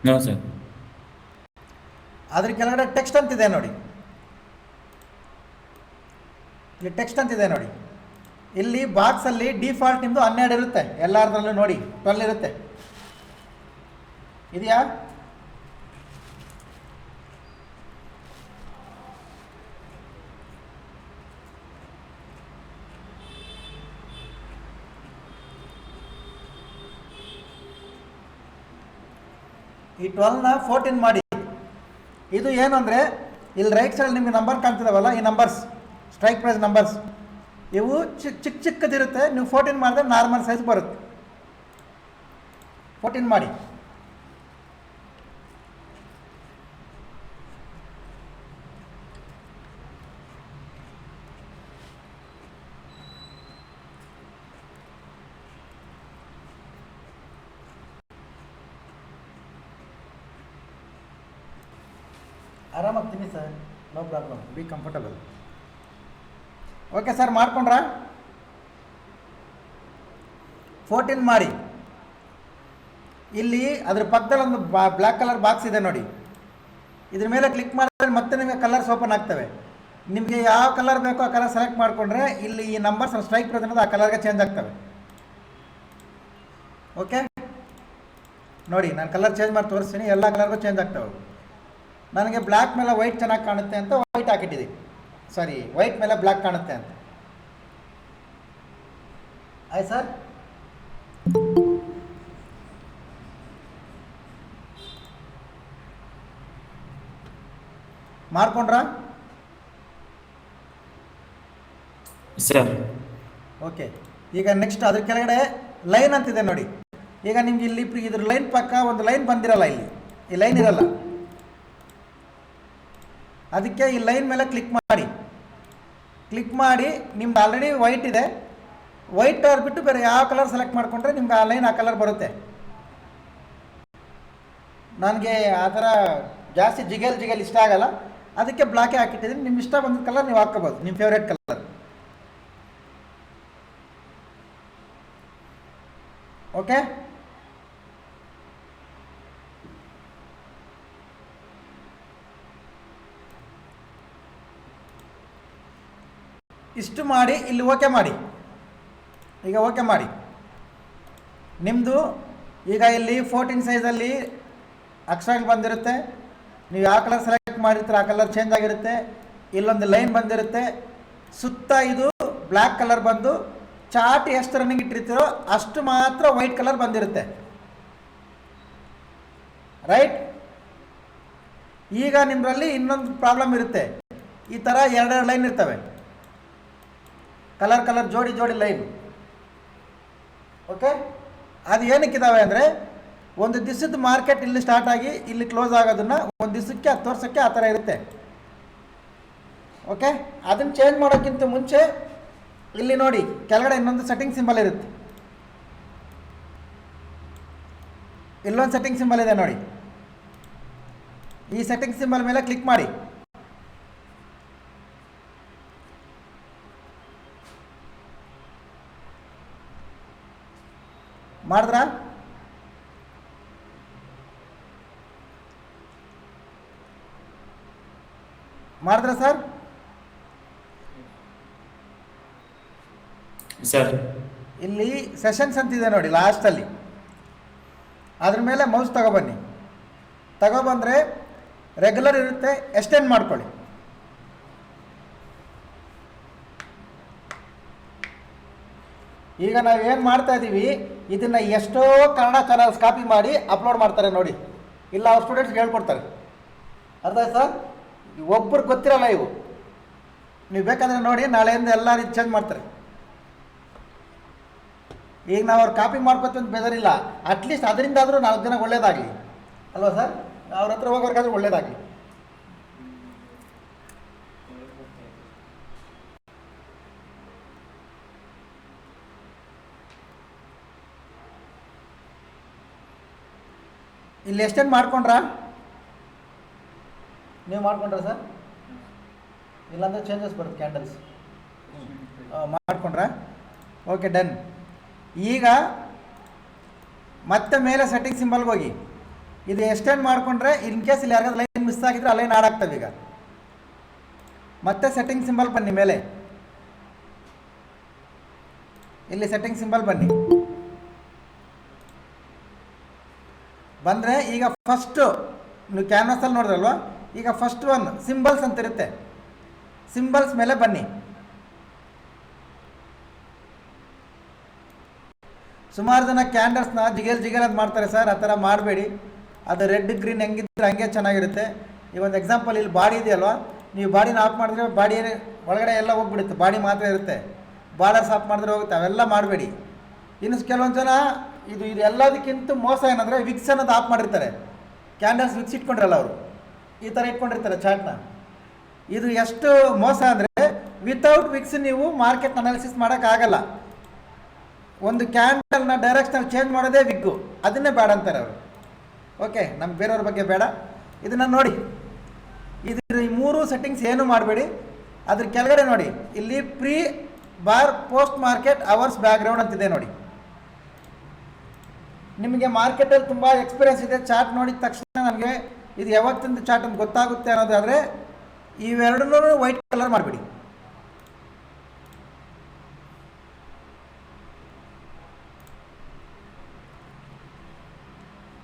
No sir. ಅದ್ರ ಕೆಳಗಡೆ ಟೆಕ್ಸ್ಟ್ ಅಂತಿದೆ ನೋಡಿ, ಇಲ್ಲಿ ಟೆಕ್ಸ್ಟ್ ಅಂತಿದೆ ನೋಡಿ. ಇಲ್ಲಿ ಬಾಕ್ಸಲ್ಲಿ ಡಿಫಾಲ್ಟ್ ನಿಮ್ಮದು 12 ಇರುತ್ತೆ, ಎಲ್ಲರದ್ರಲ್ಲೂ ನೋಡಿ 12 ಇರುತ್ತೆ. ಇದೆಯಾ? ಈ 12ನ 14 ಮಾಡಿ. ಇದು ಏನು ಅಂದರೆ ಇಲ್ಲಿ ರೈಟ್ ಸೈಡ್ ನಿಮಗೆ ನಂಬರ್ ಕಾಣ್ತಿದಾವಲ್ಲ, ಈ ನಂಬರ್ಸ್ ಸ್ಟ್ರೈಕ್ ಪ್ರೈಸ್ ನಂಬರ್ಸ್, ಇವು ಚಿಕ್ಕದಿರುತ್ತೆ. ನೀವು 14 ಮಾಡಿದ್ರೆ ನಾರ್ಮಲ್ ಸೈಜ್ ಬರುತ್ತೆ. 14 ಮಾಡಿ. ಆರಾಮಾಗಿ ತಿನ್ನಿ sir, no problem, be comfortable. Okay sir, ಮಾಡ್ಕೊಂಡ್ರಾ? 14 ಮಾಡಿ. ಇಲ್ಲಿ ಅದ್ರ ಪಕ್ಕದಲ್ಲಿ ಒಂದು ಬ್ಲ್ಯಾಕ್ ಕಲರ್ ಬಾಕ್ಸ್ ಇದೆ ನೋಡಿ, ಇದ್ರ ಮೇಲೆ ಕ್ಲಿಕ್ ಮಾಡಿದ್ರೆ ಮತ್ತೆ ನಿಮಗೆ ಕಲರ್ಸ್ ಓಪನ್ ಆಗ್ತವೆ. ನಿಮಗೆ ಯಾವ ಕಲರ್ ಬೇಕೋ ಆ ಕಲರ್ ಸೆಲೆಕ್ಟ್ ಮಾಡಿಕೊಂಡ್ರೆ ಇಲ್ಲಿ ಈ ನಂಬರ್ಸ್ ಸ್ಟ್ರೈಕ್ ಪ್ರೈಸ್ ಅನ್ನೋದು ಆ ಕಲರ್ಗೆ ಚೇಂಜ್ ಆಗ್ತವೆ. ಓಕೆ ನೋಡಿ, ನಾನು ಕಲರ್ ಚೇಂಜ್ ಮಾಡಿ ತೋರಿಸ್ತೀನಿ, ಎಲ್ಲ ಕಲರ್ಗೂ ಚೇಂಜ್ ಆಗ್ತವೆ. ನನಗೆ ಬ್ಲ್ಯಾಕ್ ಮೇಲೆ ವೈಟ್ ಚೆನ್ನಾಗಿ ಕಾಣುತ್ತೆ ಅಂತ ವೈಟ್ ಹಾಕಿಟ್ಟಿದ್ದೀನಿ. ಸಾರಿ, ವೈಟ್ ಮೇಲೆ ಬ್ಲ್ಯಾಕ್ ಕಾಣುತ್ತೆ ಅಂತ. ಆಯ್ತು ಸರ್? ಮಾಡ್ಕೊಂಡ್ರಾ? Sir okay. ಈಗ ನೆಕ್ಸ್ಟ್ ಅದ್ರ ಕೆಳಗಡೆ ಲೈನ್ ಅಂತಿದೆ ನೋಡಿ. ಈಗ ನಿಮ್ಗೆ ಇಲ್ಲಿ ಇದ್ರ ಲೈನ್ ಪಕ್ಕ ಒಂದು ಲೈನ್ ಬಂದಿರಲ್ಲ, ಇಲ್ಲಿ ಈ ಲೈನ್ ಇರಲ್ಲ. ಅದಕ್ಕೆ ಈ ಲೈನ್ ಮೇಲೆ ಕ್ಲಿಕ್ ಮಾಡಿ. ಕ್ಲಿಕ್ ಮಾಡಿ ನಿಮ್ದು ಆಲ್ರೆಡಿ ವೈಟ್ ಇದೆ, ವೈಟ್ ಕಲರ್ ಬಿಟ್ಟು ಬೇರೆ ಯಾವ ಕಲರ್ ಸೆಲೆಕ್ಟ್ ಮಾಡಿಕೊಂಡ್ರೆ ನಿಮ್ಗೆ ಆ ಲೈನ್ ಆ ಕಲರ್ ಬರುತ್ತೆ. ನನಗೆ ಆ ಥರ ಜಾಸ್ತಿ ಜಿಗೇಲ್ ಇಷ್ಟ ಆಗಲ್ಲ, ಅದಕ್ಕೆ ಬ್ಲಾಕೇ ಹಾಕಿಟ್ಟಿದ್ದೀನಿ. ನಿಮ್ಮ ಇಷ್ಟ ಬಂದ ಕಲರ್ ನೀವು ಹಾಕ್ಕೋಬೋದು, ನಿಮ್ಮ ಫೇವ್ರೇಟ್ ಕಲರ್. ಓಕೆ. ಇಷ್ಟು ಮಾಡಿ ಇಲ್ಲಿ ಓಕೆ ಮಾಡಿ. ಈಗ ಓಕೆ ಮಾಡಿ. ನಿಮ್ಮದು ಈಗ ಇಲ್ಲಿ 14 ಸೈಜಲ್ಲಿ ಅಕ್ಷರಗಳು ಬಂದಿರುತ್ತೆ. ನೀವು ಯಾವ ಕಲರ್ ಸೆಲೆಕ್ಟ್ ಮಾಡಿರ್ತೀರ ಆ ಕಲರ್ ಚೇಂಜ್ ಆಗಿರುತ್ತೆ. ಇಲ್ಲೊಂದು ಲೈನ್ ಬಂದಿರುತ್ತೆ, ಸುತ್ತ ಇದು ಬ್ಲ್ಯಾಕ್ ಕಲರ್ ಬಂದು ಚಾರ್ಟ್ ಎಷ್ಟು ರನ್ನಿಂಗ್ ಇಟ್ಟಿರ್ತೀರೋ ಅಷ್ಟು ಮಾತ್ರ ವೈಟ್ ಕಲರ್ ಬಂದಿರುತ್ತೆ. ರೈಟ್. ಈಗ ನಿಮ್ಮಲ್ಲಿ ಇನ್ನೊಂದು ಪ್ರಾಬ್ಲಮ್ ಇರುತ್ತೆ. ಈ ಥರ ಎರಡೆರಡು ಲೈನ್ ಇರ್ತವೆ, ಕಲರ್ ಜೋಡಿ ಲೈನ್. ಓಕೆ. ಅದು ಏನಕ್ಕಿದ್ದಾವೆ ಅಂದರೆ, ಒಂದು ದಿವಸದ ಮಾರ್ಕೆಟ್ ಇಲ್ಲಿ ಸ್ಟಾರ್ಟ್ ಆಗಿ ಇಲ್ಲಿ ಕ್ಲೋಸ್ ಆಗೋದನ್ನು ಒಂದು ದಿವಸಕ್ಕೆ 10 ವರ್ಷಕ್ಕೆ ಆ ಥರ ಇರುತ್ತೆ. ಓಕೆ. ಅದನ್ನು ಚೇಂಜ್ ಮಾಡೋಕ್ಕಿಂತ ಮುಂಚೆ ಇಲ್ಲಿ ನೋಡಿ ಕೆಳಗಡೆ ಇನ್ನೊಂದು ಸೆಟ್ಟಿಂಗ್ ಸಿಂಬಲ್ ಇರುತ್ತೆ. ಇಲ್ಲೊಂದು ಸೆಟ್ಟಿಂಗ್ ಸಿಂಬಲ್ ಇದೆ ನೋಡಿ. ಈ ಸೆಟ್ಟಿಂಗ್ ಸಿಂಬಲ್ ಮೇಲೆ ಕ್ಲಿಕ್ ಮಾಡಿ. ಮಾಡಿದ್ರಾ? ಸರ್? ಸರ್ ಇಲ್ಲಿ ಸೆಷನ್ಸ್ ಅಂತಿದೆ ನೋಡಿ ಲಾಸ್ಟಲ್ಲಿ, ಅದ್ರ ಮೇಲೆ ಮೌಸ್ ತಗೊಬನ್ನಿ. ತಗೊಬಂದರೆ ರೆಗ್ಯುಲರ್ ಇರುತ್ತೆ, ಎಕ್ಸ್ಟೆಂಡ್ ಮಾಡ್ಕೊಳ್ಳಿ. ಈಗ ನಾವು ಏನು ಮಾಡ್ತಾ ಇದ್ದೀವಿ, ಇದನ್ನು ಎಷ್ಟೋ ಕನ್ನಡ ಚಾನಲ್ಸ್ ಕಾಪಿ ಮಾಡಿ ಅಪ್ಲೋಡ್ ಮಾಡ್ತಾರೆ ನೋಡಿ, ಇಲ್ಲ ಅವ್ರ ಸ್ಟೂಡೆಂಟ್ಸ್ಗೆ ಹೇಳ್ಕೊಡ್ತಾರೆ. ಅರ್ಥ ಆಯ್ತು ಸರ್? ಒಬ್ಬರು ಗೊತ್ತಿರಲ್ಲ ಇವು. ನೀವು ಬೇಕಾದರೆ ನೋಡಿ, ನಾಳೆಯಿಂದ ಎಲ್ಲ ರೀತಿ ಚೇಂಜ್ ಮಾಡ್ತಾರೆ. ಈಗ ನಾವು ಅವ್ರು ಕಾಪಿ ಮಾಡ್ಕೊತೀವಿ ಅಂತ ಬೇಜಾರಿಲ್ಲ, ಅಟ್ಲೀಸ್ಟ್ ಅದರಿಂದಾದರೂ 4 ಜನ ಒಳ್ಳೇದಾಗಲಿ ಅಲ್ವಾ ಸರ್? ಅವ್ರ ಹತ್ರ ಹೋಗೋರ್ಗಾದ್ರೂ ಒಳ್ಳೇದಾಗಲಿ. ಇಲ್ಲಿ ಎಕ್ಸ್ಟೆಂಡ್ ಮಾಡ್ಕೊಂಡ್ರಾ? ನೀವು ಮಾಡ್ಕೊಂಡ್ರಾ ಸರ್? ಇಲ್ಲಾಂದರೆ ಚೇಂಜಸ್ ಬರುತ್ತೆ ಕ್ಯಾಂಡಲ್ಸ್. ಮಾಡ್ಕೊಂಡ್ರಾ? Okay, done. ಈಗ ಮತ್ತೆ ಮೇಲೆ ಸೆಟ್ಟಿಂಗ್ ಸಿಂಬಲ್ಗೆ ಹೋಗಿ. ಇದು ಎಕ್ಸ್ಟೆಂಡ್ ಮಾಡಿಕೊಂಡ್ರೆ ಇನ್ ಕೇಸ್ ಇಲ್ಲಿ ಯಾರಿಗಾದ್ರು ಲೈನ್ ಮಿಸ್ ಆಗಿದ್ರೆ ಆ ಲೈನ್ ಆಡ್ ಆಗ್ತವೆ. ಈಗ ಮತ್ತೆ ಸೆಟ್ಟಿಂಗ್ ಸಿಂಬಲ್ ಬನ್ನಿ, ಮೇಲೆ ಇಲ್ಲಿ ಸೆಟ್ಟಿಂಗ್ ಸಿಂಬಲ್ ಬನ್ನಿ. ಬಂದರೆ ಈಗ ಫಸ್ಟು ನೀವು ಕ್ಯಾನ್ವಾಸಲ್ಲಿ ನೋಡಿದ್ರಲ್ವ, ಈಗ ಫಸ್ಟ್ ಒನ್ ಸಿಂಬಲ್ಸ್ ಅಂತ ಇರುತ್ತೆ, ಸಿಂಬಲ್ಸ್ ಮೇಲೆ ಬನ್ನಿ. ಸುಮಾರು ಜನ ಕ್ಯಾಂಡಲ್ಸ್ನ ಜಿಗೇಲ್ ಅಂತ ಮಾಡ್ತಾರೆ ಸರ್, ಆ ಥರ ಮಾಡಬೇಡಿ. ಅದು ರೆಡ್ ಗ್ರೀನ್ ಹೆಂಗಿದ್ರೆ ಹಂಗೆ ಚೆನ್ನಾಗಿರುತ್ತೆ. ಈ ಒಂದು ಎಕ್ಸಾಂಪಲ್, ಇಲ್ಲಿ ಬಾಡಿ ಇದೆಯಲ್ವ, ನೀವು ಬಾಡಿನ ಆಫ್ ಮಾಡಿದ್ರೆ ಬಾಡಿ ಒಳಗಡೆ ಎಲ್ಲ ಹೋಗ್ಬಿಡುತ್ತೆ, ಬಾಡಿ ಮಾತ್ರ ಇರುತ್ತೆ. ಬಾರ್ಡರ್ಸ್ ಆಫ್ ಮಾಡಿದ್ರೆ ಹೋಗುತ್ತೆ, ಅವೆಲ್ಲ ಮಾಡಬೇಡಿ. ಇನ್ನು ಕೆಲವೊಂದು ಜನ ಇದು ಎಲ್ಲದಕ್ಕಿಂತ ಮೋಸ ಏನಂದರೆ ವಿಕ್ಸ್ ಅನ್ನೋದು ಆಫ್ ಮಾಡಿರ್ತಾರೆ. ಕ್ಯಾಂಡಲ್ಸ್ ವಿಕ್ಸ್ ಇಟ್ಕೊಂಡಿರಲ್ಲ ಅವರು, ಈ ಥರ ಇಟ್ಕೊಂಡಿರ್ತಾರೆ ಚಾರ್ಟ್ನ. ಇದು ಎಷ್ಟು ಮೋಸ ಅಂದರೆ, ವಿತೌಟ್ ವಿಕ್ಸ್ ನೀವು ಮಾರ್ಕೆಟ್ ಅನಾಲಿಸಿಸ್ ಮಾಡೋಕ್ಕಾಗಲ್ಲ. ಒಂದು ಕ್ಯಾಂಡಲ್ನ ಡೈರೆಕ್ಷನಲ್ ಚೇಂಜ್ ಮಾಡೋದೇ ವಿಗ್ಗು, ಅದನ್ನೇ ಬೇಡ ಅಂತಾರೆ ಅವರು. ಓಕೆ, ನಮ್ಗೆ ಬೇರೆಯವ್ರ ಬಗ್ಗೆ ಬೇಡ. ಇದನ್ನು ನೋಡಿ, ಇದ್ರ ಈ 3 ಸೆಟ್ಟಿಂಗ್ಸ್ ಏನು ಮಾಡಬೇಡಿ. ಅದ್ರ ಕೆಳಗಡೆ ನೋಡಿ, ಇಲ್ಲಿ pre bar post market hours background ಅಂತಿದೆ ನೋಡಿ. ನಿಮಗೆ ಮಾರ್ಕೆಟಲ್ಲಿ ತುಂಬ ಎಕ್ಸ್ಪೀರಿಯನ್ಸ್ ಇದೆ, ಚಾರ್ಟ್ ನೋಡಿದ ತಕ್ಷಣ ನನಗೆ ಇದು ಯಾವತ್ತಿಂದ ಚಾರ್ಟ್ ಅಂತ ಗೊತ್ತಾಗುತ್ತೆ ಅನ್ನೋದಾದರೆ ಇವೆರಡನ್ನೂ ವೈಟ್ ಕಲರ್ ಮಾಡಿಬಿಡಿ.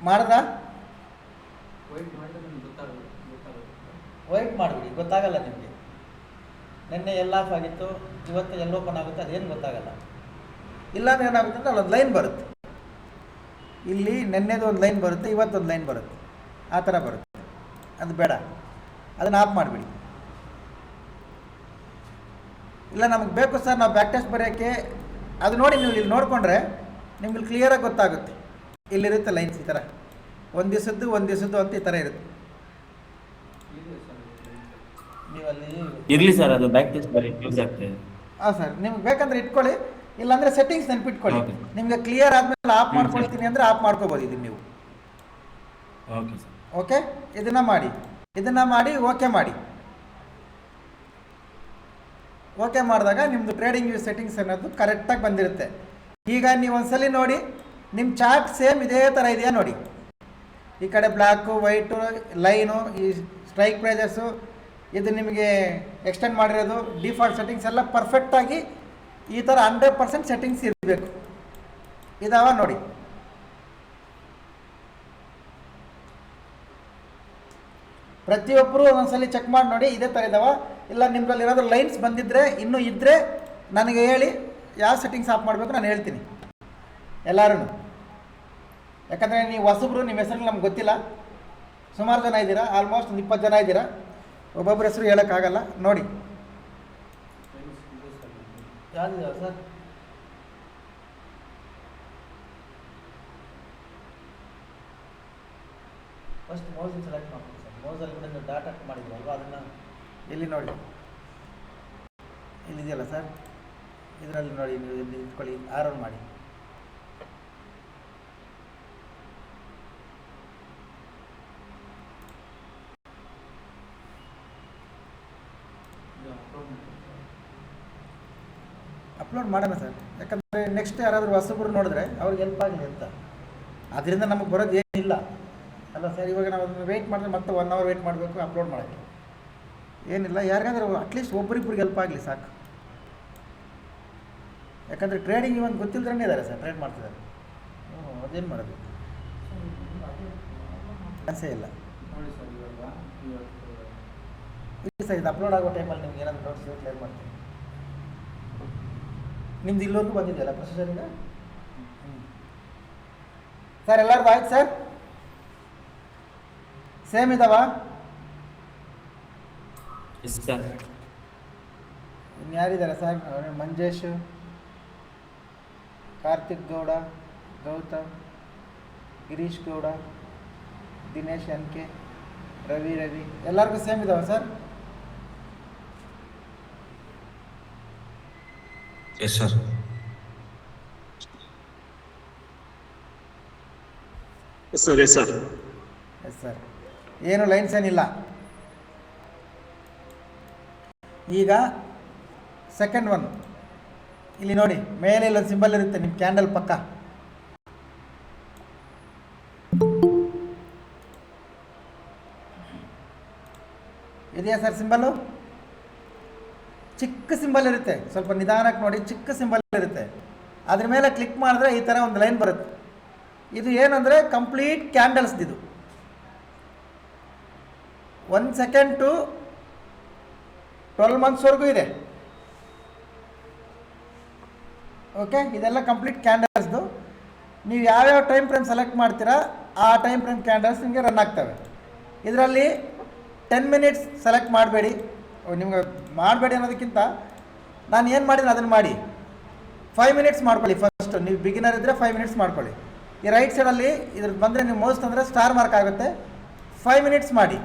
ಮಾಡ್ದ? ವೈಟ್ ಮಾಡಿಬಿಡಿ, ಗೊತ್ತಾಗಲ್ಲ ನಿಮಗೆ. ನಿನ್ನೆ ಎಲ್ಲ ಆಫ್ ಆಗಿತ್ತು, ಇವತ್ತು ಎಲ್ಲ ಓಪನ್ ಆಗುತ್ತೆ, ಅದೇನು ಗೊತ್ತಾಗಲ್ಲ. ಇಲ್ಲಾಂದ್ರೆ ಏನಾಗುತ್ತೆ ಅಂದರೆ ಅಲ್ಲೊಂದು ಲೈನ್ ಬರುತ್ತೆ, ಇಲ್ಲಿ ನೆನ್ನೆದು ಒಂದು ಲೈನ್ ಬರುತ್ತೆ, ಇವತ್ತೊಂದು ಲೈನ್ ಬರುತ್ತೆ, ಆ ಥರ ಬರುತ್ತೆ. ಅದು ಬೇಡ. ಅದನ್ನು ಆಫ್ ಮಾಡಿಬಿಡಿ. ಇಲ್ಲ ನಮಗೆ ಬೇಕು ಸರ್ ನಾವು ಬ್ಯಾಕ್ ಟೆಸ್ಟ್ ಬರೆಯೋಕ್ಕೆ, ಅದು ನೋಡಿ ನೀವು ಇಲ್ಲಿ ನೋಡಿಕೊಂಡ್ರೆ ನಿಮ್ಗೆ ಕ್ಲಿಯರಾಗಿ ಗೊತ್ತಾಗುತ್ತೆ. ಇಲ್ಲಿರುತ್ತೆ ಲೈನ್ಸ್ ಈ ಥರ, ಒಂದು ದಿವಸದ್ದು ಅಂತ ಈ ಥರ ಇರುತ್ತೆ. ನೀವಲ್ಲಿ ಇರಲಿ ಸರ್, ಅದು ಬ್ಯಾಕ್ ಟೆಸ್ಟ್ ಬರೀ ಯೂಸ್ ಆಗ್ತದೆ. ಹಾಂ ಸರ್, ನಿಮ್ಗೆ ಬೇಕಂದ್ರೆ ಇಟ್ಕೊಳ್ಳಿ, ಇಲ್ಲಾಂದರೆ ಸೆಟ್ಟಿಂಗ್ಸ್ ನೆನಪಿಟ್ಕೊಳ್ಳಿ. Okay. ನಿಮಗೆ ಕ್ಲಿಯರ್ ಆದಮೇಲೆ ಆಫ್ ಮಾಡ್ಕೊಳ್ತೀನಿ ಅಂದರೆ ಆಫ್ ಮಾಡ್ಕೋಬೋದು ಇದನ್ನು ನೀವು. Okay sir. ಓಕೆ, ಇದನ್ನು ಮಾಡಿ ಓಕೆ ಮಾಡಿ. ಓಕೆ ಮಾಡಿದಾಗ ನಿಮ್ಮದು ಟ್ರೇಡಿಂಗ್ ವ್ಯೂ ಸೆಟ್ಟಿಂಗ್ಸ್ ಅನ್ನೋದು ಕರೆಕ್ಟಾಗಿ ಬಂದಿರುತ್ತೆ. ಈಗ ನೀವು ಒಂದ್ಸಲಿ ನೋಡಿ, ನಿಮ್ಮ ಚಾರ್ಟ್ ಸೇಮ್ ಇದೇ ಥರ ಇದೆಯಾ ನೋಡಿ. ಈ ಕಡೆ ಬ್ಲ್ಯಾಕು ವೈಟು ಲೈನು, ಈ ಸ್ಟ್ರೈಕ್ ಪ್ರೈಸಸ್ಸು, ಇದು ನಿಮಗೆ ಎಕ್ಸ್ಟೆಂಡ್ ಮಾಡಿರೋದು, ಡಿಫಾಲ್ಟ್ ಸೆಟ್ಟಿಂಗ್ಸ್ ಎಲ್ಲ ಪರ್ಫೆಕ್ಟಾಗಿ ಈ ಥರ 100% ಸೆಟ್ಟಿಂಗ್ಸ್ ಇರಬೇಕು. ಇದಾವ ನೋಡಿ. ಪ್ರತಿಯೊಬ್ಬರು ಒಂದೊಂದ್ಸಲಿ ಚೆಕ್ ಮಾಡಿ ನೋಡಿ ಇದೇ ಥರ ಇದ್ದಾವ. ಇಲ್ಲ ನಿಮ್ಮಲ್ಲಿ ಏನಾದರೂ ಲೈನ್ಸ್ ಬಂದಿದ್ದರೆ ಇನ್ನೂ ಇದ್ದರೆ ನನಗೆ ಹೇಳಿ, ಯಾವ ಸೆಟ್ಟಿಂಗ್ಸ್ ಆಫ್ ಮಾಡಬೇಕು ನಾನು ಹೇಳ್ತೀನಿ ಎಲ್ಲರೂ. ಯಾಕಂದರೆ ನೀವು ಹೊಸಬ್ರು, ನಿಮ್ಮ ಹೆಸರು ನಮ್ಗೆ ಗೊತ್ತಿಲ್ಲ. ಸುಮಾರು ಜನ ಇದ್ದೀರಾ, ಆಲ್ಮೋಸ್ಟ್ 20 ಜನ ಇದ್ದೀರಾ. ಒಬ್ಬೊಬ್ಬರ ಹೆಸರು ಹೇಳೋಕ್ಕಾಗಲ್ಲ. ನೋಡಿ ಯಾವ್ದಿದಾವೆ ಸರ್? ಫಸ್ಟ್ ಮೌಸನ್ನು ಸೆಲೆಕ್ಟ್ ಮಾಡ್ತೀನಿ ಸರ್. ಮೌಸಲ್ಲಿ ಕೂಡ ನೀವು ಡಾಟಾ ಮಾಡಿದ್ರಲ್ವ, ಅದನ್ನು ಇಲ್ಲಿ ನೋಡಿ, ಇಲ್ಲಿದೆಯಲ್ಲ ಸರ್, ಇದರಲ್ಲಿ ನೋಡಿ, ನೀವು ಇಲ್ಲಿ ಇಟ್ಕೊಳ್ಳಿ, ಆರ್ ಮಾಡಿ. ಅಪ್ಲೋಡ್ ಮಾಡೋಣ ಸರ್, ಯಾಕಂದರೆ ನೆಕ್ಸ್ಟ್ ಯಾರಾದರೂ ಹೊಸಬ್ರು ನೋಡಿದ್ರೆ ಅವ್ರಿಗೆ ಹೆಲ್ಪ್ ಆಗಲಿ ಅಂತ. ಅದರಿಂದ ನಮಗೆ ಬರೋದು ಏನಿಲ್ಲ ಅಲ್ಲ ಸರ್. ಇವಾಗ ನಾವು ಅದನ್ನು ವೆಯ್ಟ್ ಮಾಡಿದ್ರೆ ಮತ್ತೆ 1 hour ವೆಯ್ಟ್ ಮಾಡಬೇಕು ಅಪ್ಲೋಡ್ ಮಾಡೋಕ್ಕೆ. ಏನಿಲ್ಲ, ಯಾರಿಗಾದ್ರೂ ಅಟ್ಲೀಸ್ಟ್ ಒಬ್ಬರಿಬ್ಬರಿಗೆ ಹೆಲ್ಪ್ ಆಗಲಿ ಸಾಕು. ಯಾಕಂದರೆ ಟ್ರೇಡಿಂಗ್ ಇವಾಗ ಗೊತ್ತಿಲ್ಲದ್ರೇ ಇದ್ದಾರೆ ಸರ್, ಟ್ರೇಡ್ ಮಾಡ್ತಿದ್ದಾರೆ. ಅದೇನು ಮಾಡೋದು ಅನ್ಸೇ ಇಲ್ಲ. ಇಲ್ಲ ಸರ್, ಇದು ಅಪ್ಲೋಡ್ ಆಗೋ ಟೈಮಲ್ಲಿ ನಿಮ್ಗೆ ಏನಾದರೂ ಡೌಟ್ಸ್ ಕ್ಲಿಯರ್ ಮಾಡ್ತೀನಿ. ನಿಮ್ದು ಇಲ್ಲವರೆಗೂ ಬಂದಿದೆಯಲ್ಲ ಪ್ರೊಸೀಜರಿಂದ ಸರ್? ಎಲ್ಲರದು ಆಯ್ತು ಸರ್? ಸೇಮ್ ಇದಾವ? ಇನ್ಯಾರಿದ್ದಾರೆ ಸರ್? ಮಂಜೇಶ್, ಕಾರ್ತಿಕ್ ಗೌಡ, ಗೌತಮ್, ಗಿರೀಶ್ ಗೌಡ, ದಿನೇಶ್ ಎನ್.ಕೆ, ರವಿ ಎಲ್ಲರಿಗೂ ಸೇಮ್ ಇದಾವ sir? Yes sir. Yes sir. Yes sir. Yes sir. ಏನು ಲೈನ್ಸ್ ಏನಿಲ್ಲ. ಈಗ ಸೆಕೆಂಡ್ ಒನ್ ಇಲ್ಲಿ ನೋಡಿ, ಮೇಲೆ ಇಲ್ಲೊಂದು ಸಿಂಬಲ್ ಇರುತ್ತೆ ನಿಮ್ಮ ಕ್ಯಾಂಡಲ್ ಪಕ್ಕ. ಇದೆಯಾ ಸರ್ ಸಿಂಬಲ್ಲು? ಚಿಕ್ಕ ಸಿಂಬಲ್ ಇರುತ್ತೆ, ಸ್ವಲ್ಪ ನಿಧಾನಕ್ಕೆ ನೋಡಿ, ಚಿಕ್ಕ ಸಿಂಬಲ್ ಇರುತ್ತೆ. ಅದ್ರ ಮೇಲೆ ಕ್ಲಿಕ್ ಮಾಡಿದ್ರೆ ಈ ಥರ ಒಂದು ಲೈನ್ ಬರುತ್ತೆ. ಇದು ಏನಂದರೆ ಕಂಪ್ಲೀಟ್ ಕ್ಯಾಂಡಲ್ಸ್ದಿದು. 1 ಸೆಕೆಂಡ್ ಟು 12 monthsವರೆಗೂ ಇದೆ. ಓಕೆ, ಇದೆಲ್ಲ ಕಂಪ್ಲೀಟ್ ಕ್ಯಾಂಡಲ್ಸ್ದು. ನೀವು ಯಾವ್ಯಾವ ಟೈಮ್ ಫ್ರೇಮ್ ಸೆಲೆಕ್ಟ್ ಮಾಡ್ತೀರಾ ಆ ಟೈಮ್ ಫ್ರೇಮ್ ಕ್ಯಾಂಡಲ್ಸ್ ನಿಮಗೆ ರನ್ ಆಗ್ತವೆ. ಇದರಲ್ಲಿ 10 minutes ಸೆಲೆಕ್ಟ್ ಮಾಡಬೇಡಿ. ನಿಮ್ಗೆ ಮಾಡಬೇಡಿ ಅನ್ನೋದಕ್ಕಿಂತ ನಾನು ಏನು ಮಾಡಿದ್ರೆ ಅದನ್ನು ಮಾಡಿ. 5 minutes ಮಾಡ್ಕೊಳ್ಳಿ. ಫಸ್ಟ್ ನೀವು ಬಿಗಿನರ್ ಇದ್ದರೆ 5 minutes ಮಾಡ್ಕೊಳ್ಳಿ. ಈ ರೈಟ್ ಸೈಡಲ್ಲಿ ಇದ್ರದ್ದು ಬಂದರೆ ನೀವು ಮೌಸ್ ತಂದರೆ ಸ್ಟಾರ್ ಮಾರ್ಕ್ ಆಗುತ್ತೆ. 5 minutes ಮಾಡಿ.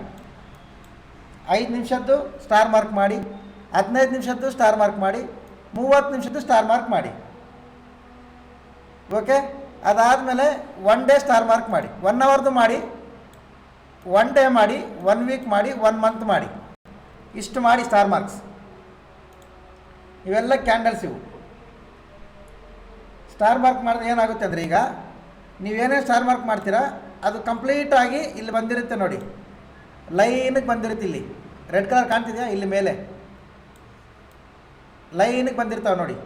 5 ನಿಮಿಷದ್ದು ಸ್ಟಾರ್ ಮಾರ್ಕ್ ಮಾಡಿ, 15 ನಿಮಿಷದ್ದು ಸ್ಟಾರ್ ಮಾರ್ಕ್ ಮಾಡಿ, 30 ನಿಮಿಷದ್ದು ಸ್ಟಾರ್ ಮಾರ್ಕ್ ಮಾಡಿ. ಓಕೆ, ಅದಾದಮೇಲೆ 1 day ಸ್ಟಾರ್ ಮಾರ್ಕ್ ಮಾಡಿ, 1 hourದು ಮಾಡಿ, 1 day ಮಾಡಿ, 1 week ಮಾಡಿ, 1 month ಮಾಡಿ. ಇಷ್ಟು ಮಾಡಿ ಸ್ಟಾರ್ ಮಾರ್ಕ್ಸ್. ಇವೆಲ್ಲ ಕ್ಯಾಂಡಲ್ಸ್ ಇವು. ಸ್ಟಾರ್ ಮಾರ್ಕ್ ಮಾಡಿದ್ರೆ ಏನಾಗುತ್ತೆ ಅಂದರೆ, ಈಗ ನೀವೇನೇ ಸ್ಟಾರ್ ಮಾರ್ಕ್ ಮಾಡ್ತೀರಾ ಅದು ಕಂಪ್ಲೀಟಾಗಿ ಇಲ್ಲಿ ಬಂದಿರುತ್ತೆ ನೋಡಿ, ಲೈನಿಗೆ ಬಂದಿರುತ್ತೆ. ಇಲ್ಲಿ ರೆಡ್ ಕಲರ್ ಕಾಣ್ತಿದೆಯಾ? ಇಲ್ಲಿ ಮೇಲೆ ಲೈನಿಗೆ ಬಂದಿರ್ತಾವೆ ನೋಡಿ.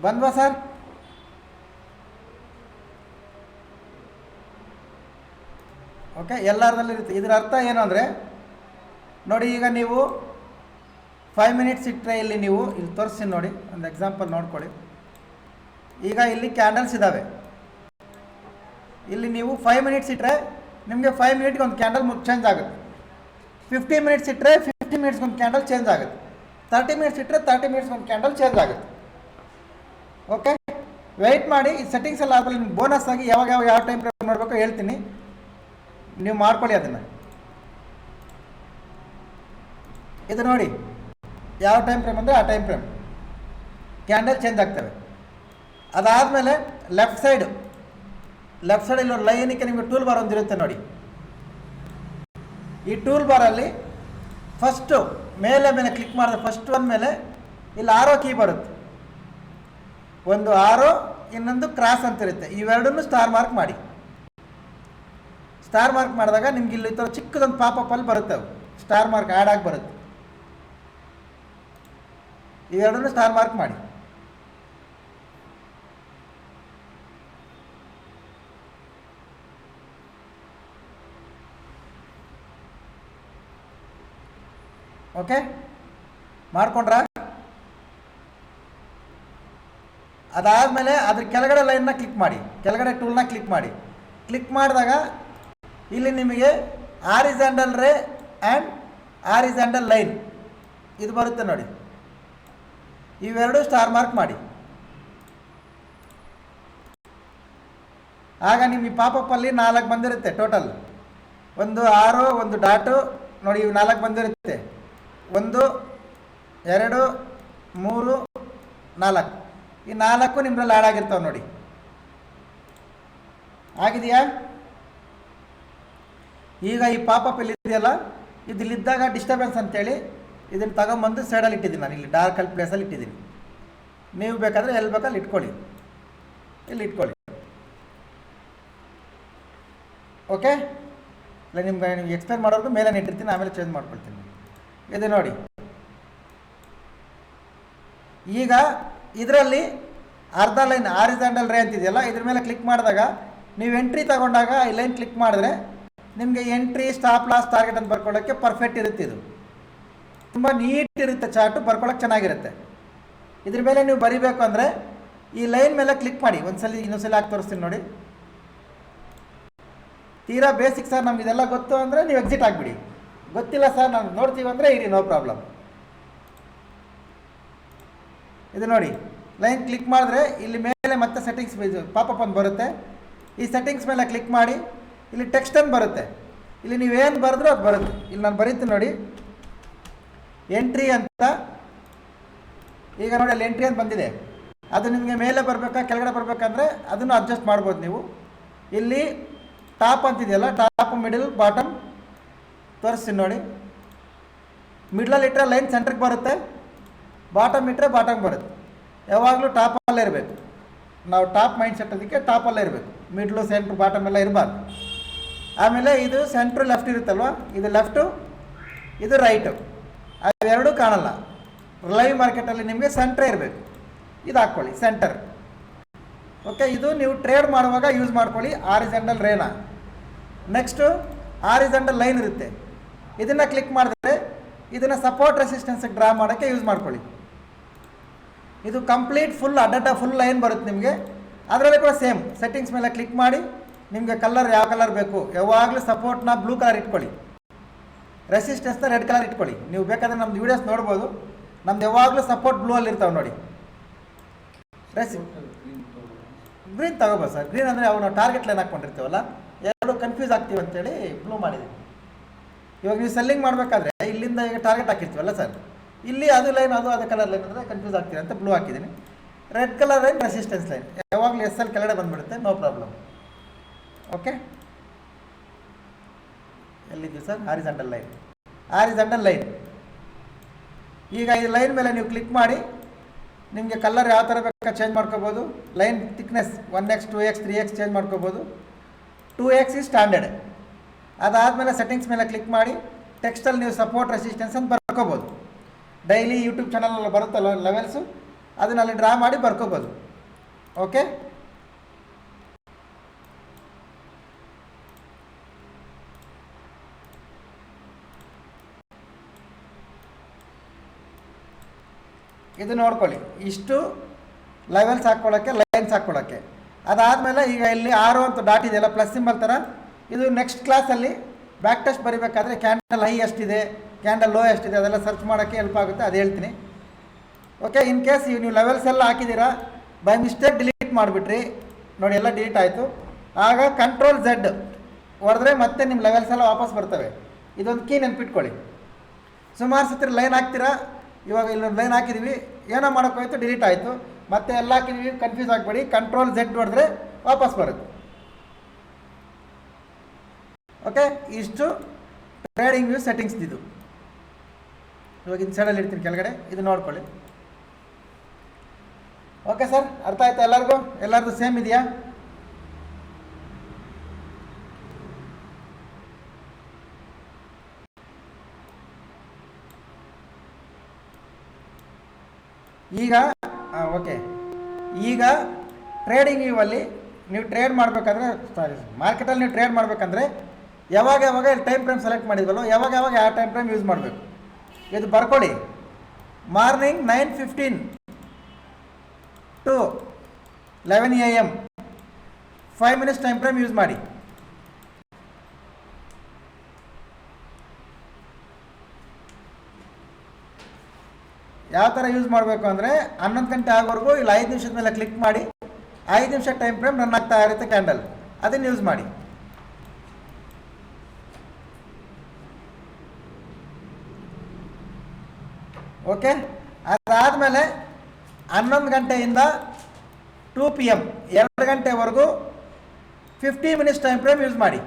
ಬಂದ್ವಾ ಸರ್? ಓಕೆ, ಎಲ್ಲರದಲ್ಲಿ ಇರುತ್ತೆ. ಇದರ ಅರ್ಥ ಏನು ಅಂದರೆ ನೋಡಿ, ಈಗ ನೀವು 5 ಮಿನಿಟ್ಸ್ ಇಟ್ಟರೆ ಇಲ್ಲಿ ನೀವು ಇಲ್ಲಿ ತೋರಿಸ್ತೀನಿ ನೋಡಿ, ಒಂದು ಎಕ್ಸಾಂಪಲ್ ನೋಡ್ಕೊಳ್ಳಿ. ಈಗ ಇಲ್ಲಿ ಕ್ಯಾಂಡಲ್ಸ್ ಇದ್ದಾವೆ. ಇಲ್ಲಿ ನೀವು 5 ಮಿನಿಟ್ಸ್ ಇಟ್ಟರೆ ನಿಮಗೆ 5 ಮಿನಿಟ್ಗೆ ಒಂದು ಕ್ಯಾಂಡಲ್ ಚೇಂಜ್ ಆಗುತ್ತೆ. 50 ಮಿನಿಟ್ಸ್ ಇಟ್ಟರೆ 50 ಮಿನಿಟ್ಸ್ಗೆ ಒಂದು ಕ್ಯಾಂಡಲ್ ಚೇಂಜ್ ಆಗುತ್ತೆ. 30 ಮಿನಿಟ್ಸ್ ಇಟ್ಟರೆ 30 ಮಿನಿಟ್ಸ್ಗೆ ಒಂದು ಕ್ಯಾಂಡಲ್ ಚೇಂಜ್ ಆಗುತ್ತೆ. ಓಕೆ, ವೆಯ್ಟ್ ಮಾಡಿ. ಈ ಸೆಟ್ಟಿಂಗ್ಸ್ ಎಲ್ಲ ಆದಮೇಲೆ ನಿಮ್ಗೆ ಬೋನಸ್ ಆಗಿ ಯಾವ ಟೈಮ್ ಫ್ರೇಮ್ ಮಾಡಬೇಕು ಹೇಳ್ತೀನಿ, ನೀವು ಮಾಡ್ಕೊಳ್ಳಿ ಅದನ್ನು. ಇದು ನೋಡಿ, ಯಾವ ಟೈಮ್ ಫ್ರೇಮ್ ಅಂದರೆ ಆ ಟೈಮ್ ಫ್ರೇಮ್ ಕ್ಯಾಂಡಲ್ ಚೇಂಜ್ ಆಗ್ತವೆ. ಅದಾದಮೇಲೆ ಲೆಫ್ಟ್ ಸೈಡ್ ಇಲ್ಲಿ ಒಂದು ಲೈನಿಗೆ ನಿಮಗೆ ಟೂಲ್ ಬಾರ್ ಒಂದಿರುತ್ತೆ ನೋಡಿ. ಈ ಟೂಲ್ ಬಾರಲ್ಲಿ ಫಸ್ಟು ಮೇಲೆ ಕ್ಲಿಕ್ ಮಾಡಿದ್ರೆ ಫಸ್ಟ್ ಒನ್ ಮೇಲೆ ಇಲ್ಲಿ ಆರೋ ಕೀ ಬರುತ್ತೆ. ಒಂದು ಆರೋ, ಇನ್ನೊಂದು ಕ್ರಾಸ್ ಅಂತ ಇರುತ್ತೆ. ಇವೆರಡನ್ನೂ ಸ್ಟಾರ್ ಮಾರ್ಕ್ ಮಾಡಿ. ಸ್ಟಾರ್ ಮಾರ್ಕ್ ಮಾಡಿದಾಗ ನಿಮ್ಗೆ ಇಲ್ಲಿ ಈ ಥರ ಚಿಕ್ಕದೊಂದು ಪಾಪಪ್ ಅಲ್ಲಿ ಬರುತ್ತೆ. ಅವು ಸ್ಟಾರ್ ಮಾರ್ಕ್ ಆ್ಯಡ್ ಆಗಿ ಬರುತ್ತೆ. ಇವೆರಡನ್ನೂ ಸ್ಟಾರ್ ಮಾರ್ಕ್ ಮಾಡಿ. ಓಕೆ, ಮಾಡ್ಕೊಂಡ್ರಾ? ಅದಾದಮೇಲೆ ಅದ್ರ ಕೆಳಗಡೆ ಲೈನ್ನ ಕ್ಲಿಕ್ ಮಾಡಿ, ಕೆಳಗಡೆ ಟೂಲ್ನ ಕ್ಲಿಕ್ ಮಾಡಿ. ಕ್ಲಿಕ್ ಮಾಡಿದಾಗ ಇಲ್ಲಿ ನಿಮಗೆ ಹಾರಿಜಾಂಟಲ್ ರೇ ಆ್ಯಂಡ್ ಹಾರಿಜಾಂಟಲ್ ಲೈನ್ ಇದು ಬರುತ್ತೆ ನೋಡಿ. ಇವೆರಡು ಸ್ಟಾರ್ ಮಾರ್ಕ್ ಮಾಡಿ. ಆಗ ನಿಮ್ಮ ಈ ಪಾಪಪ್ಪಲ್ಲಿ 4 ಬಂದಿರುತ್ತೆ ಟೋಟಲ್. ಒಂದು ಆರೋ, ಒಂದು ಡಾಟು ನೋಡಿ, ಇವು 4 ಬಂದಿರುತ್ತೆ. 1 2 3 4. ಈ 4 ನಿಮ್ಮದ್ರಲ್ಲಿ ಆ್ಯಡ್ ಆಗಿರ್ತಾವೆ ನೋಡಿ. ಆಗಿದೆಯಾ? ಈಗ ಈ ಪಾಪಪ್ ಇಲ್ಲಿದೆಯಲ್ಲ, ಇದಿಲ್ಲಿದ್ದಾಗ ಡಿಸ್ಟರ್ಬೆನ್ಸ್ ಅಂತೇಳಿ ಇದನ್ನು ತಗೊಂಬಂದು ಸೈಡಲ್ಲಿ ಇಟ್ಟಿದ್ದೀನಿ ನಾನು. ಇಲ್ಲಿ ಡಾರ್ಕಲ್ಲಿ ಪ್ಲೇಸಲ್ಲಿ ಇಟ್ಟಿದ್ದೀನಿ. ನೀವು ಬೇಕಾದರೆ ಎಲ್ಲಿ ಬೇಕಲ್ಲಿ ಇಟ್ಕೊಳ್ಳಿ, ಇಲ್ಲಿ ಇಟ್ಕೊಳ್ಳಿ. ಓಕೆ, ಇಲ್ಲ ನಿಮ್ಗೆ ಎಕ್ಸ್ಪ್ಲೇನ್ ಮಾಡೋದು ಮೇಲೆ ಇಟ್ಟಿರ್ತೀನಿ, ಆಮೇಲೆ ಚೇಂಜ್ ಮಾಡ್ಕೊಳ್ತೀನಿ. ಇದು ನೋಡಿ, ಈಗ ಇದರಲ್ಲಿ ಅರ್ಧ ಲೈನ್ ಹಾರಿಜಾಂಟಲ್ ರೇ ಅಂತಿದೆಯಲ್ಲ, ಇದ್ರ ಮೇಲೆ ಕ್ಲಿಕ್ ಮಾಡಿದಾಗ ನೀವು ಎಂಟ್ರಿ ತಗೊಂಡಾಗ ಈ ಲೈನ್ ಕ್ಲಿಕ್ ಮಾಡಿದ್ರೆ ನಿಮಗೆ ಎಂಟ್ರಿ, ಸ್ಟಾಪ್ ಲಾಸ್, ಟಾರ್ಗೆಟ್ ಅಂತ ಬರ್ಕೊಳ್ಳೋಕ್ಕೆ ಪರ್ಫೆಕ್ಟ್ ಇರುತ್ತೆ. ಇದು ತುಂಬ ನೀಟ್ ಇರುತ್ತೆ, ಚಾರ್ಟು ಬರ್ಕೊಳ್ಳೋಕೆ ಚೆನ್ನಾಗಿರುತ್ತೆ. ಇದ್ರ ಮೇಲೆ ನೀವು ಬರಿಬೇಕು ಅಂದರೆ ಈ ಲೈನ್ ಮೇಲೆ ಕ್ಲಿಕ್ ಮಾಡಿ. ಇನ್ನೊಂದ್ಸಲಿ ಹಾಕಿ ತೋರಿಸ್ತೀನಿ ನೋಡಿ. ತೀರಾ ಬೇಸಿಕ್ ಸರ್, ನಮ್ಗೆ ಇದೆಲ್ಲ ಗೊತ್ತು ಅಂದರೆ ನೀವು ಎಕ್ಸಿಟ್ ಆಗಿಬಿಡಿ. ಗೊತ್ತಿಲ್ಲ ಸರ್ ನಾನು ನೋಡ್ತೀವಿ ಅಂದರೆ ಇರಿ, ನೋ ಪ್ರಾಬ್ಲಮ್. ಇದು ನೋಡಿ, ಲೈನ್ ಕ್ಲಿಕ್ ಮಾಡಿದ್ರೆ ಇಲ್ಲಿ ಮೇಲೆ ಮತ್ತೆ ಸೆಟ್ಟಿಂಗ್ಸ್ ಪಾಪಪ್ ಒಂದು ಬರುತ್ತೆ. ಈ ಸೆಟ್ಟಿಂಗ್ಸ್ ಮೇಲೆ ಕ್ಲಿಕ್ ಮಾಡಿ, ಇಲ್ಲಿ ಟೆಕ್ಸ್ಟ್ ಅಂತ ಬರುತ್ತೆ. ಇಲ್ಲಿ ನೀವೇನು ಬರೆದ್ರೂ ಅದು ಬರುತ್ತೆ. ಇಲ್ಲಿ ನಾನು ಬರೀತೀನಿ ನೋಡಿ, ಎಂಟ್ರಿ ಅಂತ. ಈಗ ನೋಡಿ ಅಲ್ಲಿ ಎಂಟ್ರಿ ಅಂತ ಬಂದಿದೆ. ಅದು ನಿಮಗೆ ಮೇಲೆ ಬರಬೇಕಾ ಕೆಳಗಡೆ ಬರಬೇಕಂದ್ರೆ ಅದನ್ನು ಅಡ್ಜಸ್ಟ್ ಮಾಡ್ಬೋದು ನೀವು. ಇಲ್ಲಿ ಟಾಪ್ ಅಂತಿದೆಯಲ್ಲ, ಟಾಪ್, ಮಿಡಲ್, ಬಾಟಮ್ ತೋರಿಸ್ತೀನಿ ನೋಡಿ. ಮಿಡ್ಲಲ್ಲಿ ಇಟ್ಟರೆ ಲೈನ್ ಸೆಂಟ್ರಿಗೆ ಬರುತ್ತೆ, ಬಾಟಮ್ ಇಟ್ಟರೆ ಬಾಟಮ್ ಬರುತ್ತೆ. ಯಾವಾಗಲೂ ಟಾಪಲ್ಲೇ ಇರಬೇಕು. ನಾವು ಟಾಪ್ ಮೈಂಡ್ ಸೆಟ್ ಅದಕ್ಕೆ ಟಾಪಲ್ಲೇ ಇರಬೇಕು. ಮಿಡ್ಲು, ಸೆಂಟ್ರು, ಬಾಟಮ್ ಎಲ್ಲ ಇರಬಾರ್ದು. ಆಮೇಲೆ ಇದು ಸೆಂಟ್ರು ಲೆಫ್ಟ್ ಇರುತ್ತಲ್ವ, ಇದು ಲೆಫ್ಟು, ಇದು ರೈಟು, ಅವೆರಡೂ ಕಾಣಲ್ಲ. ಲೈವ್ ಮಾರ್ಕೆಟಲ್ಲಿ ನಿಮಗೆ ಸೆಂಟ್ರೇ ಇರಬೇಕು. ಇದು ಹಾಕ್ಕೊಳ್ಳಿ ಸೆಂಟರ್. ಓಕೆ, ಇದು ನೀವು ಟ್ರೇಡ್ ಮಾಡುವಾಗ ಯೂಸ್ ಮಾಡ್ಕೊಳ್ಳಿ ಹಾರಿಜಾಂಟಲ್ ರೇನ. ನೆಕ್ಸ್ಟು ಹಾರಿಜಾಂಟಲ್ ಲೈನ್ ಇರುತ್ತೆ. ಇದನ್ನು ಕ್ಲಿಕ್ ಮಾಡಿದ್ರೆ ಇದನ್ನು ಸಪೋರ್ಟ್ ರೆಸಿಸ್ಟೆನ್ಸಿಗೆ ಡ್ರಾ ಮಾಡೋಕ್ಕೆ ಯೂಸ್ ಮಾಡ್ಕೊಳ್ಳಿ. ಇದು ಕಂಪ್ಲೀಟ್ ಫುಲ್ ಫುಲ್ ಲೈನ್ ಬರುತ್ತೆ ನಿಮಗೆ. ಅದರಲ್ಲಿ ಕೂಡ ಸೇಮ್ ಸೆಟ್ಟಿಂಗ್ಸ್ ಮೇಲೆ ಕ್ಲಿಕ್ ಮಾಡಿ ನಿಮಗೆ ಕಲರ್ ಯಾವ ಕಲರ್ ಬೇಕು. ಯಾವಾಗಲೂ ಸಪೋರ್ಟ್ನ ಬ್ಲೂ ಕಲರ್ ಇಟ್ಕೊಳ್ಳಿ, ರೆಸಿಸ್ಟೆನ್ಸ್ನ ರೆಡ್ ಕಲರ್ ಇಟ್ಕೊಳ್ಳಿ. ನೀವು ಬೇಕಾದರೆ ನಮ್ದು ವೀಡಿಯೋಸ್ ನೋಡ್ಬೋದು. ನಮ್ದು ಯಾವಾಗಲೂ ಸಪೋರ್ಟ್ ಬ್ಲೂ ಅಲ್ಲಿ ಇರ್ತಾವೆ ನೋಡಿ. ಗ್ರೀನ್ ತಗೋಬೋದು ಸರ್. ಗ್ರೀನ್ ಅಂದರೆ ನಾವು ಟಾರ್ಗೆಟ್ ಲೈನ್ ಹಾಕ್ಕೊಂಡಿರ್ತೀವಲ್ಲ, ಎರಡು ಕನ್ಫ್ಯೂಸ್ ಆಗ್ತೀವಿ ಅಂತೇಳಿ ಬ್ಲೂ ಮಾಡಿದ್ದೀವಿ. ಇವಾಗ ನೀವು ಸೆಲ್ಲಿಂಗ್ ಮಾಡಬೇಕಾದ್ರೆ ಇಲ್ಲಿಂದ ಈಗ ಟಾರ್ಗೆಟ್ ಹಾಕಿರ್ತೀವಲ್ಲ ಸರ್, ಇಲ್ಲಿ ಅದು ಲೈನ್ ಅದು ಕಲರ್ ಲೈನ್ ಅಂದರೆ ಕನ್ಫ್ಯೂಸ್ ಆಗ್ತೀವಿ ಅಂತ ಬ್ಲೂ ಹಾಕಿದ್ದೀನಿ. Red colour line resistance line, ಯಾವಾಗಲೂ ಎಸ್ ಎಲ್ ಕೆಳಗಡೆ ಬಂದುಬಿಡುತ್ತೆ, ನೋ ಪ್ರಾಬ್ಲಮ್. ಓಕೆ, ಎಲ್ಲಿದ್ದೀವಿ ಸರ್? Horizontal line. ಈಗ ಈ ಲೈನ್ ಮೇಲೆ ನೀವು ಕ್ಲಿಕ್ ಮಾಡಿ ನಿಮಗೆ ಕಲರ್ ಯಾವ ಥರ ಬೇಕಾ ಚೇಂಜ್ ಮಾಡ್ಕೋಬೋದು. Line thickness 1x 2x 3x change ಮಾಡ್ಕೋಬೋದು. 2x ಈ ಸ್ಟ್ಯಾಂಡರ್ಡ್. ಅದಾದಮೇಲೆ ಸೆಟ್ಟಿಂಗ್ಸ್ ಮೇಲೆ ಕ್ಲಿಕ್ ಮಾಡಿ ಟೆಕ್ಸ್ಟಲ್ಲಿ ನೀವು ಸಪೋರ್ಟ್ ರೆಸಿಸ್ಟೆನ್ಸ್ ಅಂತ ಬರ್ಕೋಬೋದು. ಡೈಲಿ ಯೂಟ್ಯೂಬ್ ಚಾನಲಲ್ಲಿ ಬರುತ್ತಲ್ಲ ಲೆವೆಲ್ಸು, ಅದನ್ನ ಅಲ್ಲಿ ಡ್ರಾ ಮಾಡಿ ಬರ್ಕೋಬೋದು. ಓಕೆ, ಇದು ನೋಡ್ಕೊಳ್ಳಿ. ಇಷ್ಟು ಲೆವೆಲ್ಸ್ ಹಾಕ್ಕೊಳ್ಳೋಕ್ಕೆ, ಲೈನ್ಸ್ ಹಾಕ್ಕೊಳ್ಳೋಕ್ಕೆ. ಅದಾದಮೇಲೆ ಈಗ ಇಲ್ಲಿ 6 ಅಂತ ಡಾಟ್ ಇದೆಯಲ್ಲ ಪ್ಲಸ್ ಸಿಂಬಲ್ ಥರ, ಇದು ನೆಕ್ಸ್ಟ್ ಕ್ಲಾಸಲ್ಲಿ ಬ್ಯಾಕ್ ಟೆಸ್ಟ್ ಬರೀಬೇಕಾದ್ರೆ ಕ್ಯಾಂಡಲ್ ಹೈ ಎಷ್ಟಿದೆ, ಕ್ಯಾಂಡಲ್ ಲೋ ಎಷ್ಟಿದೆ ಅದೆಲ್ಲ ಸರ್ಚ್ ಮಾಡೋಕ್ಕೆ ಹೆಲ್ಪ್ ಆಗುತ್ತೆ, ಅದು ಹೇಳ್ತೀನಿ. ಓಕೆ, ಇನ್ ಕೇಸ್ ನೀವು ಲೆವೆಲ್ಸ್ ಎಲ್ಲ ಹಾಕಿದ್ದೀರಾ, ಬೈ ಮಿಸ್ಟೇಕ್ ಡಿಲೀಟ್ ಮಾಡಿಬಿಟ್ರಿ, ನೋಡಿ ಎಲ್ಲ ಡಿಲೀಟ್ ಆಯಿತು, ಆಗ ಕಂಟ್ರೋಲ್ Z ಹೊಡೆದ್ರೆ ಮತ್ತೆ ನಿಮ್ಮ ಲೆವೆಲ್ಸ್ ಎಲ್ಲ ವಾಪಸ್ ಬರ್ತವೆ. ಇದೊಂದು ಕೀ ನೆನ್ಪಿಟ್ಕೊಳ್ಳಿ. ಸುಮಾರು ಸತಿ ಲೈನ್ ಹಾಕ್ತೀರಾ, ಇವಾಗ ಇಲ್ಲೊಂದು ಲೈನ್ ಹಾಕಿದ್ದೀವಿ, ಏನೋ ಮಾಡೋಕ್ಕೋಯ್ತು ಡಿಲೀಟ್ ಆಯಿತು, ಮತ್ತೆ ಎಲ್ಲ ಹಾಕಿದ್ದೀವಿ, ಕನ್ಫ್ಯೂಸ್ ಆಗಬೇಡಿ, ಕಂಟ್ರೋಲ್ Z ಹೊಡೆದ್ರೆ ವಾಪಸ್ ಬರುತ್ತೆ. ಓಕೆ, ಇಷ್ಟು ಟ್ರೇಡಿಂಗ್ ವ್ಯೂ ಸೆಟ್ಟಿಂಗ್ಸ್ ಇದು. ಇವಾಗ ಇನ್ ಸೈಡಲ್ಲಿ ಇಡ್ತೀನಿ ಕೆಳಗಡೆ, ಇದು ನೋಡ್ಕೊಳ್ಳಿ. ಓಕೆ ಸರ್, ಅರ್ಥ ಆಯ್ತಾ ಎಲ್ಲರಿಗೂ? ಎಲ್ಲರದು ಸೇಮ್ ಇದೆಯಾ? ಈಗ ಓಕೆ, ಈಗ ಟ್ರೇಡಿಂಗ್ ವ್ಯೂವಲ್ಲಿ ನೀವು ಟ್ರೇಡ್ ಮಾಡಬೇಕಂದ್ರೆ, ಮಾರ್ಕೆಟಲ್ಲಿ ನೀವು ಟ್ರೇಡ್ ಮಾಡಬೇಕಂದ್ರೆ ಯಾವಾಗ ಟೈಮ್ ಫ್ರೇಮ್ ಸೆಲೆಕ್ಟ್ ಮಾಡಿದ್ವಲ್ಲೋ ಯಾವಾಗ ಯಾವ ಟೈಮ್ ಫ್ರೇಮ್ ಯೂಸ್ ಮಾಡಬೇಕು, ಇದು ಬರ್ಕೊಳ್ಳಿ. Morning 9:15 to 11 AM 5 minutes time frame use ಮಾಡಿ. ಯಾವ ಥರ ಯೂಸ್ ಮಾಡಬೇಕು ಅಂದರೆ 11 ಗಂಟೆ ಆಗೋವರೆಗೂ ಇಲ್ಲಿ 5 ನಿಮಿಷದ ಮೇಲೆ ಕ್ಲಿಕ್ ಮಾಡಿ, 5 ನಿಮಿಷ ಟೈಮ್ ಫ್ರೇಮ್ ರನ್ ಆಗ್ತಾ ಇರುತ್ತೆ ಕ್ಯಾಂಡಲ್, ಅದನ್ನು ಯೂಸ್ ಮಾಡಿ. ಓಕೆ, ಅದಾದಮೇಲೆ 11 ಗಂಟೆಯಿಂದ 2 PM 2 ಗಂಟೆವರೆಗೂ 50 ಮಿನಿಟ್ಸ್ ಟೈಮ್ ಫ್ರೇಮ್ ಯೂಸ್ ಮಾಡಿ.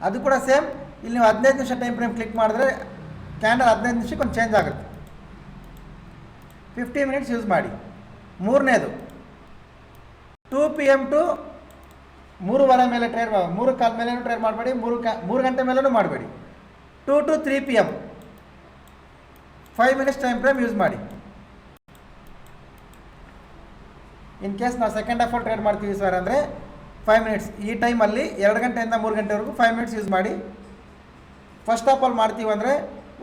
ಅದು ಕೂಡ ಸೇಮ್, ಇಲ್ಲಿ ನೀವು 15 ನಿಮಿಷ ಟೈಮ್ ಫ್ರೇಮ್ ಕ್ಲಿಕ್ ಮಾಡಿದ್ರೆ ಕ್ಯಾಂಡಲ್ 15 ನಿಮಿಷಕ್ಕೆ ಒಂದು ಚೇಂಜ್ ಆಗುತ್ತೆ. 50 ಮಿನಿಟ್ಸ್ ಯೂಸ್ ಮಾಡಿ. ಮೂರನೇದು 2 PM to 3:15 ಮೇಲೆ ಟ್ರೇಡ್ 3:15 ಮೇಲೂ ಟ್ರೇಡ್ ಮಾಡಬೇಡಿ, 3 ಗಂಟೆ ಮೇಲೂ ಮಾಡಬೇಡಿ. 2 to 3 PM 5 minutes time frame use ಮಾಡಿ. ಇನ್ ಕೇಸ್ ನಾವು ಸೆಕೆಂಡ್ ಹಾಫ್ ಟ್ರೇಡ್ ಮಾಡ್ತೀವಿ ಸರ್ ಅಂದರೆ 5 ಮಿನಿಟ್ಸ್, ಈ ಟೈಮಲ್ಲಿ 2 ಗಂಟೆಯಿಂದ 3 ಗಂಟೆವರೆಗೂ 5 ಮಿನಿಟ್ಸ್ ಯೂಸ್ ಮಾಡಿ. ಫಸ್ಟ್ ಹಾಫಲ್ಲಿ ಮಾಡ್ತೀವಿ ಅಂದರೆ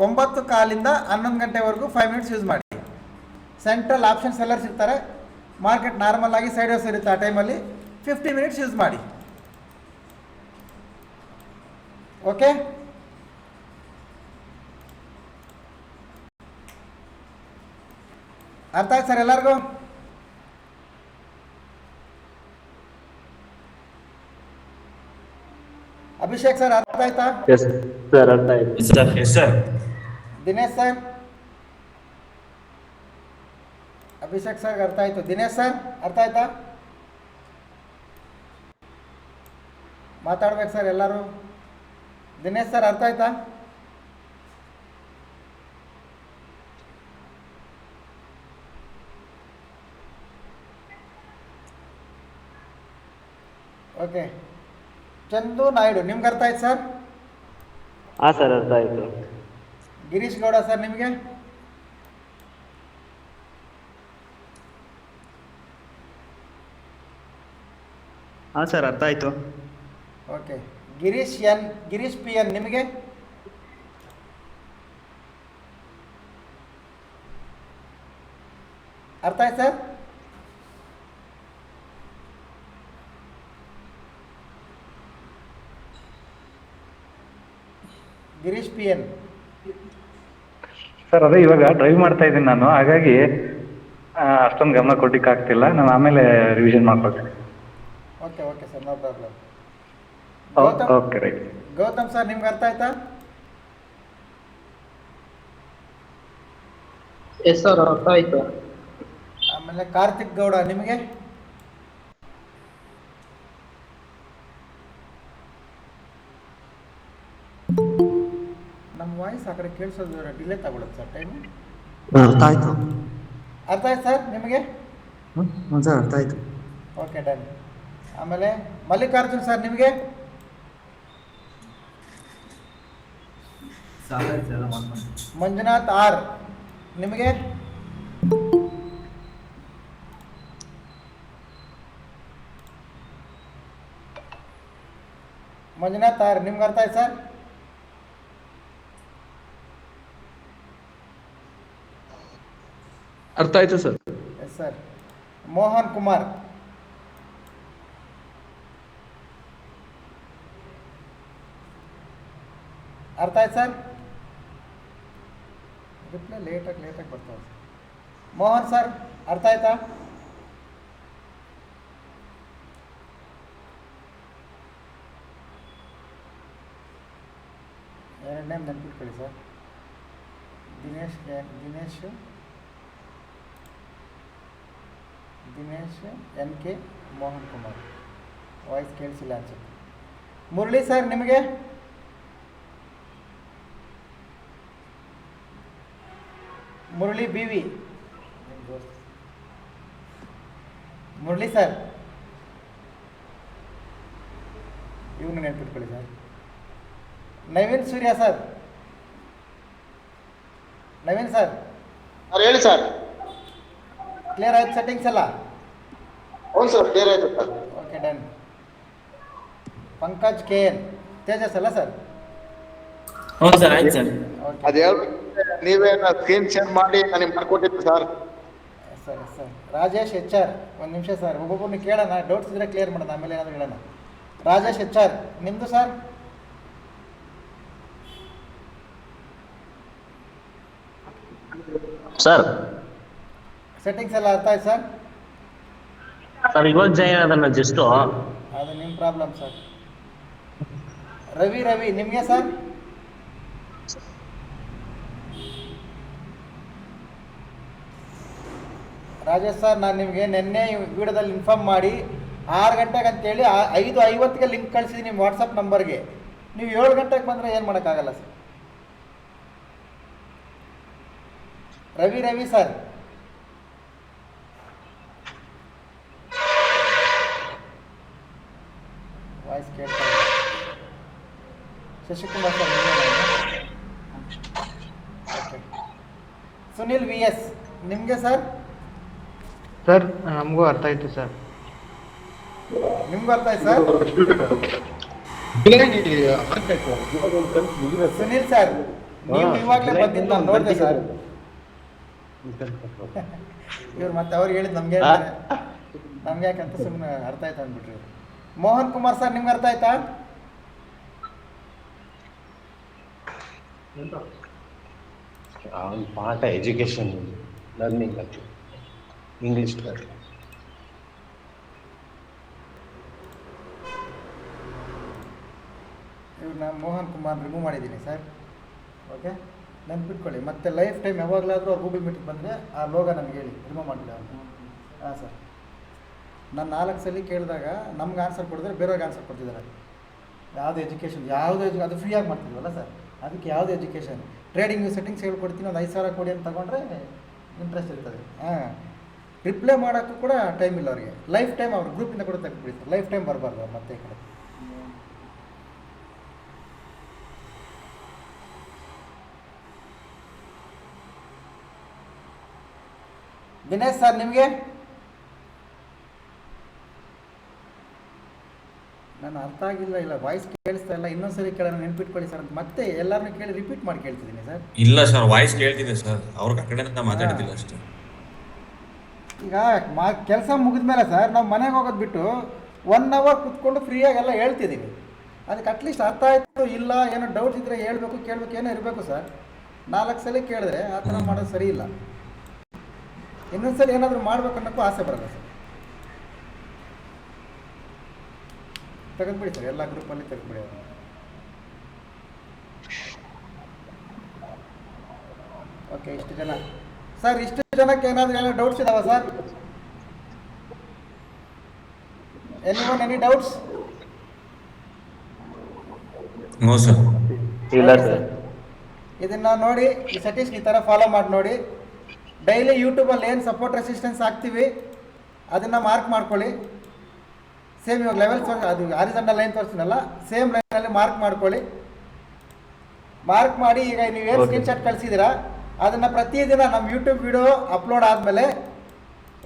9:15 ರಿಂದ 11 ಗಂಟೆವರೆಗೂ 5 ಮಿನಿಟ್ಸ್ ಯೂಸ್ ಮಾಡಿ. ಸೆಂಟ್ರಲ್ ಆಪ್ಷನ್ ಸೆಲ್ಲರ್ಸ್ ಇರ್ತಾರೆ, ಮಾರ್ಕೆಟ್ ನಾರ್ಮಲ್ ಆಗಿ ಸೈಡ್ ವೇಸ್ ಇರುತ್ತೆ, ಆ ಟೈಮಲ್ಲಿ 50 ಮಿನಿಟ್ಸ್ ಯೂಸ್ ಮಾಡಿ. ಓಕೆ, ಅರ್ಥ ಆಯ್ತು ಸರ್ ಎಲ್ಲರಿಗೂ? ಅಭಿಷೇಕ್ ಸರ್ ಅರ್ಥ ಆಯ್ತಾ? ಎಸ್ ಸರ್, ಅರ್ಥ ಆಯ್ತು. Yes sir. Dinesh sir, Abhishek sir ಅರ್ಥ ಆಯ್ತು. ದಿನೇಶ್ ಸರ್ ಅರ್ಥ ಆಯ್ತಾ? ಮಾತಾಡ್ಬೇಕು ಸರ್ ಎಲ್ಲರೂ. ದಿನೇಶ್ ಸರ್ ಅರ್ಥ ಆಯ್ತಾ? ಓಕೆ, ಚಂದು ನಾಯ್ಡು ನಿಮ್ಗೆ ಅರ್ಥ ಆಯ್ತು ಸರ್? ಹಾಂ ಸರ್, ಅರ್ಥ ಆಯಿತು. ಗಿರೀಶ್ ಗೌಡ ಸರ್ ನಿಮಗೆ? ಹಾಂ ಸರ್, ಅರ್ಥ ಆಯಿತು. ಓಕೆ, ಗಿರೀಶ್ ಪಿ ಎನ್ ನಿಮಗೆ? ಅರ್ಥ ಆಯ್ತು sir? Girish P N sir, ಅದೇ ಇವಾಗ ಡ್ರೈವ್ ಮಾಡ್ತಾ ಇದ್ದೀನಿ ನಾನು, ಹಾಗಾಗಿ ಅಷ್ಟೊಂದು ಗಮನ ಕೊಡ್ಲಿಕ್ಕೆ ಆಗ್ತಿಲ್ಲ. ನಾನು ಆಮೇಲೆ ರಿವಿಷನ್ ಮಾಡ್ಕೊಳ್ತೇನೆ. Okay okay sir, no problem. Okay, right. Gautam sir ನಿಮ್ಗೆ ಅರ್ಥ ಆಯ್ತಾ? ಎಸ್ ಸರ್, ಅರ್ಥ ಆಯ್ತು. ಆಮೇಲೆ ಕಾರ್ತಿಕ್ ಗೌಡ ನಿಮಗೆ? ನಮ್ಮ ವಾಯ್ಸ್ ಆ ಕಡೆ ಕೇಳಿಸೋದು ಡಿಲೇ ತಗೊಳುತ್ತೆ ಸರ್ ಟೈಮು. ಅರ್ಥ ಆಯ್ತು. ಅರ್ಥ ಆಯ್ತು ಸರ್ ನಿಮಗೆ? ಹ್ಞೂ ಸರ್, ಅರ್ಥ ಆಯ್ತು. Okay, done. ಆಮೇಲೆ ಮಲ್ಲಿಕಾರ್ಜುನ್ ಸರ್ ನಿಮಗೆ? ಮಂಜುನಾಥ್ ಆರ್ ನಿಮಗೆ ಮಂಜುನಾಥ್ ಆರ್ ನಿಮ್ಗೆ ಅರ್ಥ ಆಯ್ತು ಸರ್? ಅರ್ಥ ಆಯ್ತು sir. Yes sir. Mohan Kumar ಅರ್ಥ ಆಯ್ತು ಸರ್? ರಿಪ್ಲೈ ಲೇಟಾಗಿ ಬರ್ತಾವೆ. ಮೋಹನ್ ಸರ್ ಅರ್ಥ ಆಯ್ತಾ? ಎರಡು ನೇಮ್ ನೆನ್ಪಿಟ್ಕೊಳ್ಳಿ ಸರ್. Dinesh N K Mohan Kumar. Voice ಕೇಳಿಸಿಲ್ಲ ಅನ್ಸುತ್ತೆ. ಮುರಳಿ ಸರ್ ನಿಮಗೆ? Murali B V. Murali sir ಇವನು ನೆನ್ಪಿಟ್ಕೊಳ್ಳಿ sir. Naveen Surya sir. Naveen sir ಹೇಳಿ ಸರ್. ಕ್ಲಿಯರ್ ಆಯ್ತು ಸೆಟ್ಟಿಂಗ್ಸ್ ಎಲ್ಲ? ಹೌದು ಸರ್, ಕ್ಲಿಯರ್ ಆಯ್ತು sir. Okay done. Pankaj K N Tejas ಅಲ್ಲ ಸರ್? ಹೌದು ಸರ್, ಆಯ್ತು ಸರ್. ಓಕೆ ಅದು ಹೇಳ್ಬೇಕು, ನೀವೇ ಸ್ಕ್ರೀನ್ ಶೇರ್ ಮಾಡಿ ನನಗೆ ಮಾಡ್ಕೊಟ್ಟಿದ್ದು sir. Sir sir. Rajesh H R ಒಂದು ನಿಮಿಷ ಸರ್, ಒಬ್ಬೊಬ್ಬರನ್ನ ಕೇಳೋಣ, ಡೌಟ್ಸ್ ಇದ್ರೆ ಕ್ಲಿಯರ್ ಮಾಡೋಣ, ಆಮೇಲೆ ಏನಾದರೂ ಹೇಳೋಣ. ರಾಜೇಶ್ ಎಚ್ ಆರ್ ನಿಮ್ಮದು ಸರ್? ಸರ್ ಸೆಟ್ಟಿಂಗ್ಸ್ ಎಲ್ಲ ಅರ್ಥ ಆಯ್ತು ಸರ್? ಸರ್ ಇವಾಗ ಜಾಯಿನ್ ಅದನ್ನ ಜಸ್ಟು. ಅದು ನಿಮ್ಮ ಪ್ರಾಬ್ಲಮ್ ಸರ್. ರವಿ ನಿಮಗೆ ಸರ್? ರಾಜೇಶ್ ಸರ್, ನಾನು ನಿಮಗೆ ನಿನ್ನೆ ವಿಡಿಯೋದಲ್ಲಿ ಇನ್ಫಾರ್ಮ್ ಮಾಡಿ 6 ಗಂಟೆಗೆ ಅಂತೇಳಿ 5:50ಗೆ ಲಿಂಕ್ ಕಳಿಸಿದ್ದೀನಿ ನಿಮ್ಮ ವಾಟ್ಸಪ್ ನಂಬರ್ಗೆ. ನೀವು 7 ಗಂಟೆಗೆ ಬಂದರೆ ಏನು ಮಾಡೋಕ್ಕಾಗಲ್ಲ ಸರ್. ರವಿ ಸರ್ ವಾಯ್ಸ್ ಕೇಳ್ತಾ ಇಲ್ಲ. Shashikumar sir okay. Sunil V S ನಿಮಗೆ ಸರ್? ಸರ್ ನಮಗೂ ಅರ್ಥ ಆಯ್ತು ಸರ್. ನಿಮ್ಗೂ ಅರ್ಥ ಆಯ್ತು ಸರ್? ಸುನಿಲ್ ಸರ್ ನೀವು ಇವಾಗಲೇ ಬಂದಿದ್ದು ನಾನು ನೋಡಿದೆ ಸರ್. ಇವ್ರು ಮತ್ತೆ ಅವ್ರಿಗೆ ಹೇಳಿದ್ ನಮ್ಗೆ ಯಾಕಂತ ಸುಮ್ಮನೆ ಅರ್ಥ ಆಯ್ತು ಅಂದ್ಬಿಟ್ರಿ. ಮೋಹನ್ ಕುಮಾರ್ ಸರ್ ನಿಮ್ಗೆ ಅರ್ಥ ಆಯ್ತಾ? ಪಾಠ ಎಜುಕೇಶನ್ ಲರ್ನಿಂಗ್ ಇಂಗ್ಲಿಷ್. ಇವ್ರನ್ನ ಮೋಹನ್ ಕುಮಾರ್ ರಿಮೂವ್ ಮಾಡಿದ್ದೀನಿ ಸರ್. ಓಕೆ, ನೆನ್ಪಿಟ್ಕೊಳ್ಳಿ. ಮತ್ತೆ ಲೈಫ್ ಟೈಮ್ ಯಾವಾಗಲಾದರೂ ಅವ್ರು ಗೂಗಲ್ ಮೀಟಿಗೆ ಬಂದರೆ ಆ ಲೋಗ ನನಗೆ ಹೇಳಿ ರಿಮೂವ್ ಮಾಡಿಲ್ಲ ಅಂತ. ಹಾಂ ಸರ್. ನಾನು 4 ಸಲ ಕೇಳಿದಾಗ ನಮ್ಗೆ ಆನ್ಸರ್ ಕೊಡಿದ್ರೆ ಬೇರೆಯವ್ರಿಗೆ ಆನ್ಸರ್ ಕೊಡ್ತಿದ್ದಾರೆ. ಯಾವುದು ಎಜುಕೇಷನ್ ಅದು ಫ್ರೀಯಾಗಿ ಮಾಡ್ತಿದ್ವಲ್ಲ ಸರ್, ಅದಕ್ಕೆ ಯಾವುದು ಎಜುಕೇಷನ್ ಟ್ರೇಡಿಂಗ್ ಸೆಟ್ಟಿಂಗ್ಸ್ ಹೇಳ್ಕೊಡ್ತೀನಿ, ಒಂದು 5,000 ಕೊಡಿ ಅಂತ ತಗೊಂಡ್ರೆ ಇಂಟ್ರೆಸ್ಟ್ ಇರ್ತದೆ. ಹಾಂ, ರಿಪ್ಲೈ ಮಾಡೋಕ್ಕೂ ಕೂಡ ಟೈಮ್ ಇಲ್ಲ ಅವರಿಗೆ. ಲೈಫ್ ಟೈಮ್ ಅವ್ರ ಗ್ರೂಪಿಂದ ಕೂಡ ತೆಗೆದುಬಿಡ್ತಾರೆ. ಲೈಫ್ ಟೈಮ್ ಬರಬಾರ್ದು ಅವ್ರು ಮತ್ತೆ ಈ ಕಡೆ. ದಿನೇಶ್ ಸರ್ ನಿಮಗೆ? ನಾನು ಅರ್ಥ ಆಗಿಲ್ಲ, ಇಲ್ಲ ವಾಯ್ಸ್ ಕೇಳಿಸ್ತಾ ಇಲ್ಲ, ಇನ್ನೊಂದ್ಸರಿ ಕೇಳೋಣ, ನೆನ್ಪಿಟ್ಕೊಳ್ಳಿ ಸರ್ ಅಂತ ಮತ್ತೆ ಎಲ್ಲರನ್ನೂ ಕೇಳಿ ರಿಪೀಟ್ ಮಾಡಿ ಕೇಳ್ತಿದ್ದೀನಿ ಸರ್. ಇಲ್ಲ ಸರ್, ವಾಯ್ಸ್ ಕೇಳ್ತಿದೆ ಸರ್, ಅವ್ರ ಕಡೆಯಿಂದ ಮಾತಾಡ್ತಿಲ್ಲ ಅಷ್ಟೇ. ಈಗ ಕೆಲಸ ಮುಗಿದ್ಮೇಲೆ ಸರ್ ನಾವು ಮನೆಗೆ ಹೋಗೋದು ಬಿಟ್ಟು 1 ಅವರ್ ಕುತ್ಕೊಂಡು ಫ್ರೀಯಾಗಿ ಎಲ್ಲ ಹೇಳ್ತಿದ್ದೀನಿ. ಅದಕ್ಕೆ ಅಟ್ಲೀಸ್ಟ್ ಅರ್ಥ ಆಯಿತು ಇಲ್ಲ, ಏನೋ ಡೌಟ್ಸ್ ಇದ್ದರೆ ಹೇಳ್ಬೇಕು, ಕೇಳಬೇಕು, ಏನೋ ಇರಬೇಕು ಸರ್. 4 ಸಲ ಕೇಳಿದ್ರೆ ಆ ಥರ ಮಾಡೋದು ಸರಿ ಇಲ್ಲ. ಇನ್ನೊಂದ್ಸಲ ಏನಾದರೂ ಮಾಡ್ಬೇಕು ಅನ್ನೋಕ್ಕೂ ಆಸೆ ಬರಲ್ಲ ಸರ್. ತೆಗೆದುಬಿಡಿ ಸರ್, ಎಲ್ಲ ಗ್ರೂಪಲ್ಲಿ ತೆಗೆದುಬಿಡಿ. ಓಕೆ, ಇಷ್ಟು ಜನ ಸರ್. ಇಷ್ಟು ಜನಕ್ಕೆ ಏನಾದರೂ ಏನೋ ಡೌಟ್ಸ್ ಇದಾವ sir? Any doubts? No sir. ಇಲ್ಲ ಸರ್. ಇದನ್ನು ನೋಡಿ, ಈ ಸತೀಶ್ ಈ ಥರ ಫಾಲೋ ಮಾಡಿ ನೋಡಿ. ಡೈಲಿ ಯೂಟ್ಯೂಬಲ್ಲಿ ಏನು ಸಪೋರ್ಟ್ ರೆಸಿಸ್ಟೆನ್ಸ್ ಹಾಕ್ತೀವಿ ಅದನ್ನು ಮಾರ್ಕ್ ಮಾಡ್ಕೊಳ್ಳಿ. ಸೇಮ್ ಇವಾಗ ಲೆವೆಲ್ ಅದು ಹಾರಿಜಾಂಟಲ್ ಲೈನ್ ತೋರಿಸ್ತೀನಲ್ಲ, ಸೇಮ್ ಲೈನಲ್ಲಿ ಮಾರ್ಕ್ ಮಾಡ್ಕೊಳ್ಳಿ. ಮಾರ್ಕ್ ಮಾಡಿ. ಈಗ ನೀವೇನು Okay. ಸ್ಕ್ರೀನ್ಶಾಟ್ ಕಳಿಸಿದ್ದೀರಾ ಅದನ್ನು ಪ್ರತಿದಿನ ನಮ್ಮ ಯೂಟ್ಯೂಬ್ ವಿಡಿಯೋ ಅಪ್ಲೋಡ್ ಆದಮೇಲೆ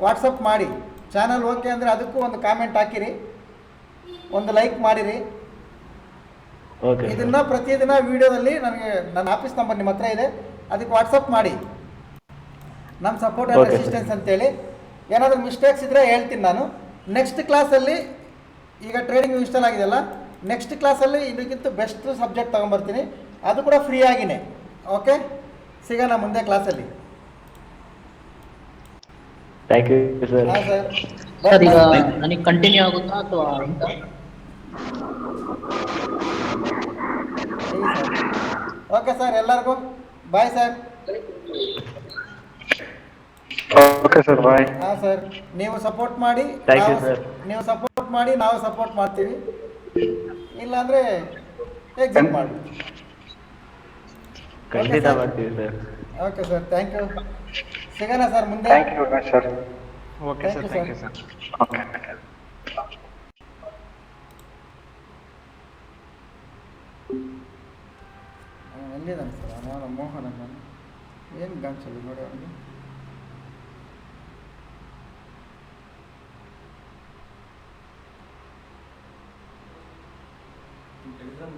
ವಾಟ್ಸಪ್ ಮಾಡಿ. ಚಾನಲ್ ಓಕೆ ಅಂದರೆ ಅದಕ್ಕೂ ಒಂದು ಕಾಮೆಂಟ್ ಹಾಕಿರಿ, ಒಂದು ಲೈಕ್ ಮಾಡಿರಿ. ಓಕೆ ಇದನ್ನು ಪ್ರತಿದಿನ ವಿಡಿಯೋದಲ್ಲಿ ನನಗೆ ನನ್ನ ಆಫೀಸ್ ನಂಬರ್ ನಿಮ್ಮ ಹತ್ರ ಇದೆ, ಅದಕ್ಕೆ ವಾಟ್ಸಪ್ ಮಾಡಿ. ನಮ್ಮ ಸಪೋರ್ಟ್ ಆ್ಯಂಡ್ Okay, ಅಸಿಸ್ಟೆನ್ಸ್ ಅಂತೇಳಿ. ಏನಾದರೂ ಮಿಸ್ಟೇಕ್ಸ್ ಇದ್ದರೆ ಹೇಳ್ತೀನಿ ನಾನು. ನೆಕ್ಸ್ಟ್ ಕ್ಲಾಸಲ್ಲಿ ಈಗ ಟ್ರೇಡಿಂಗ್ ಇನ್ಸ್ಟಾಲ್ ಆಗಿದೆಯಲ್ಲ, ನೆಕ್ಸ್ಟ್ ಕ್ಲಾಸಲ್ಲಿ ಇದಕ್ಕಿಂತ ಬೆಸ್ಟ್ ಸಬ್ಜೆಕ್ಟ್ ತೊಗೊಂಬರ್ತೀನಿ, ಅದು ಕೂಡ ಫ್ರೀ ಆಗಿನೇ. ಓಕೆ, ಸಿಗೋಣ ಮುಂದೆ ಕ್ಲಾಸಲ್ಲಿ. Thank you sir. ಹಾಂ ಸರ್. ಸರ್ ಈಗ ನನಗೆ ಕಂಟಿನ್ಯೂ ಆಗುತ್ತಾ ಅಥವಾ ಅಂತ? ಓಕೆ ಸರ್, ಎಲ್ಲರಿಗೂ bye sir. Okay sir, bye. ಹಾಂ ಸರ್, ನೀವು ಸಪೋರ್ಟ್ ಮಾಡಿ, Thank you, sir. ನೀವು ಸಪೋರ್ಟ್ ಮಾಡಿ, ನಾವು ಸಪೋರ್ಟ್ ಮಾಡ್ತೀವಿ. ಇಲ್ಲಾಂದರೆ ಎಕ್ಸಿಟ್ ಮಾಡಿ. ಖಂಡಿತ ಮಾಡ್ತೀವಿ sir. Okay sir, thank you. ಸಿಗೋಣ ಸರ್ ಮುಂದೆ. Thank you sir. Okay sir, thank you sir. Okay. ಎಲ್ಲಿದ್ದಾನೆ ಸರ್ ಅವನು? ಮೋಹನ್ ಅನ್ನ ಏನು ಗಾಂಚಲ್ಲಿ ನೋಡಿ ಅವನಿಗೆ. ಎಕ್ಸಾಮ್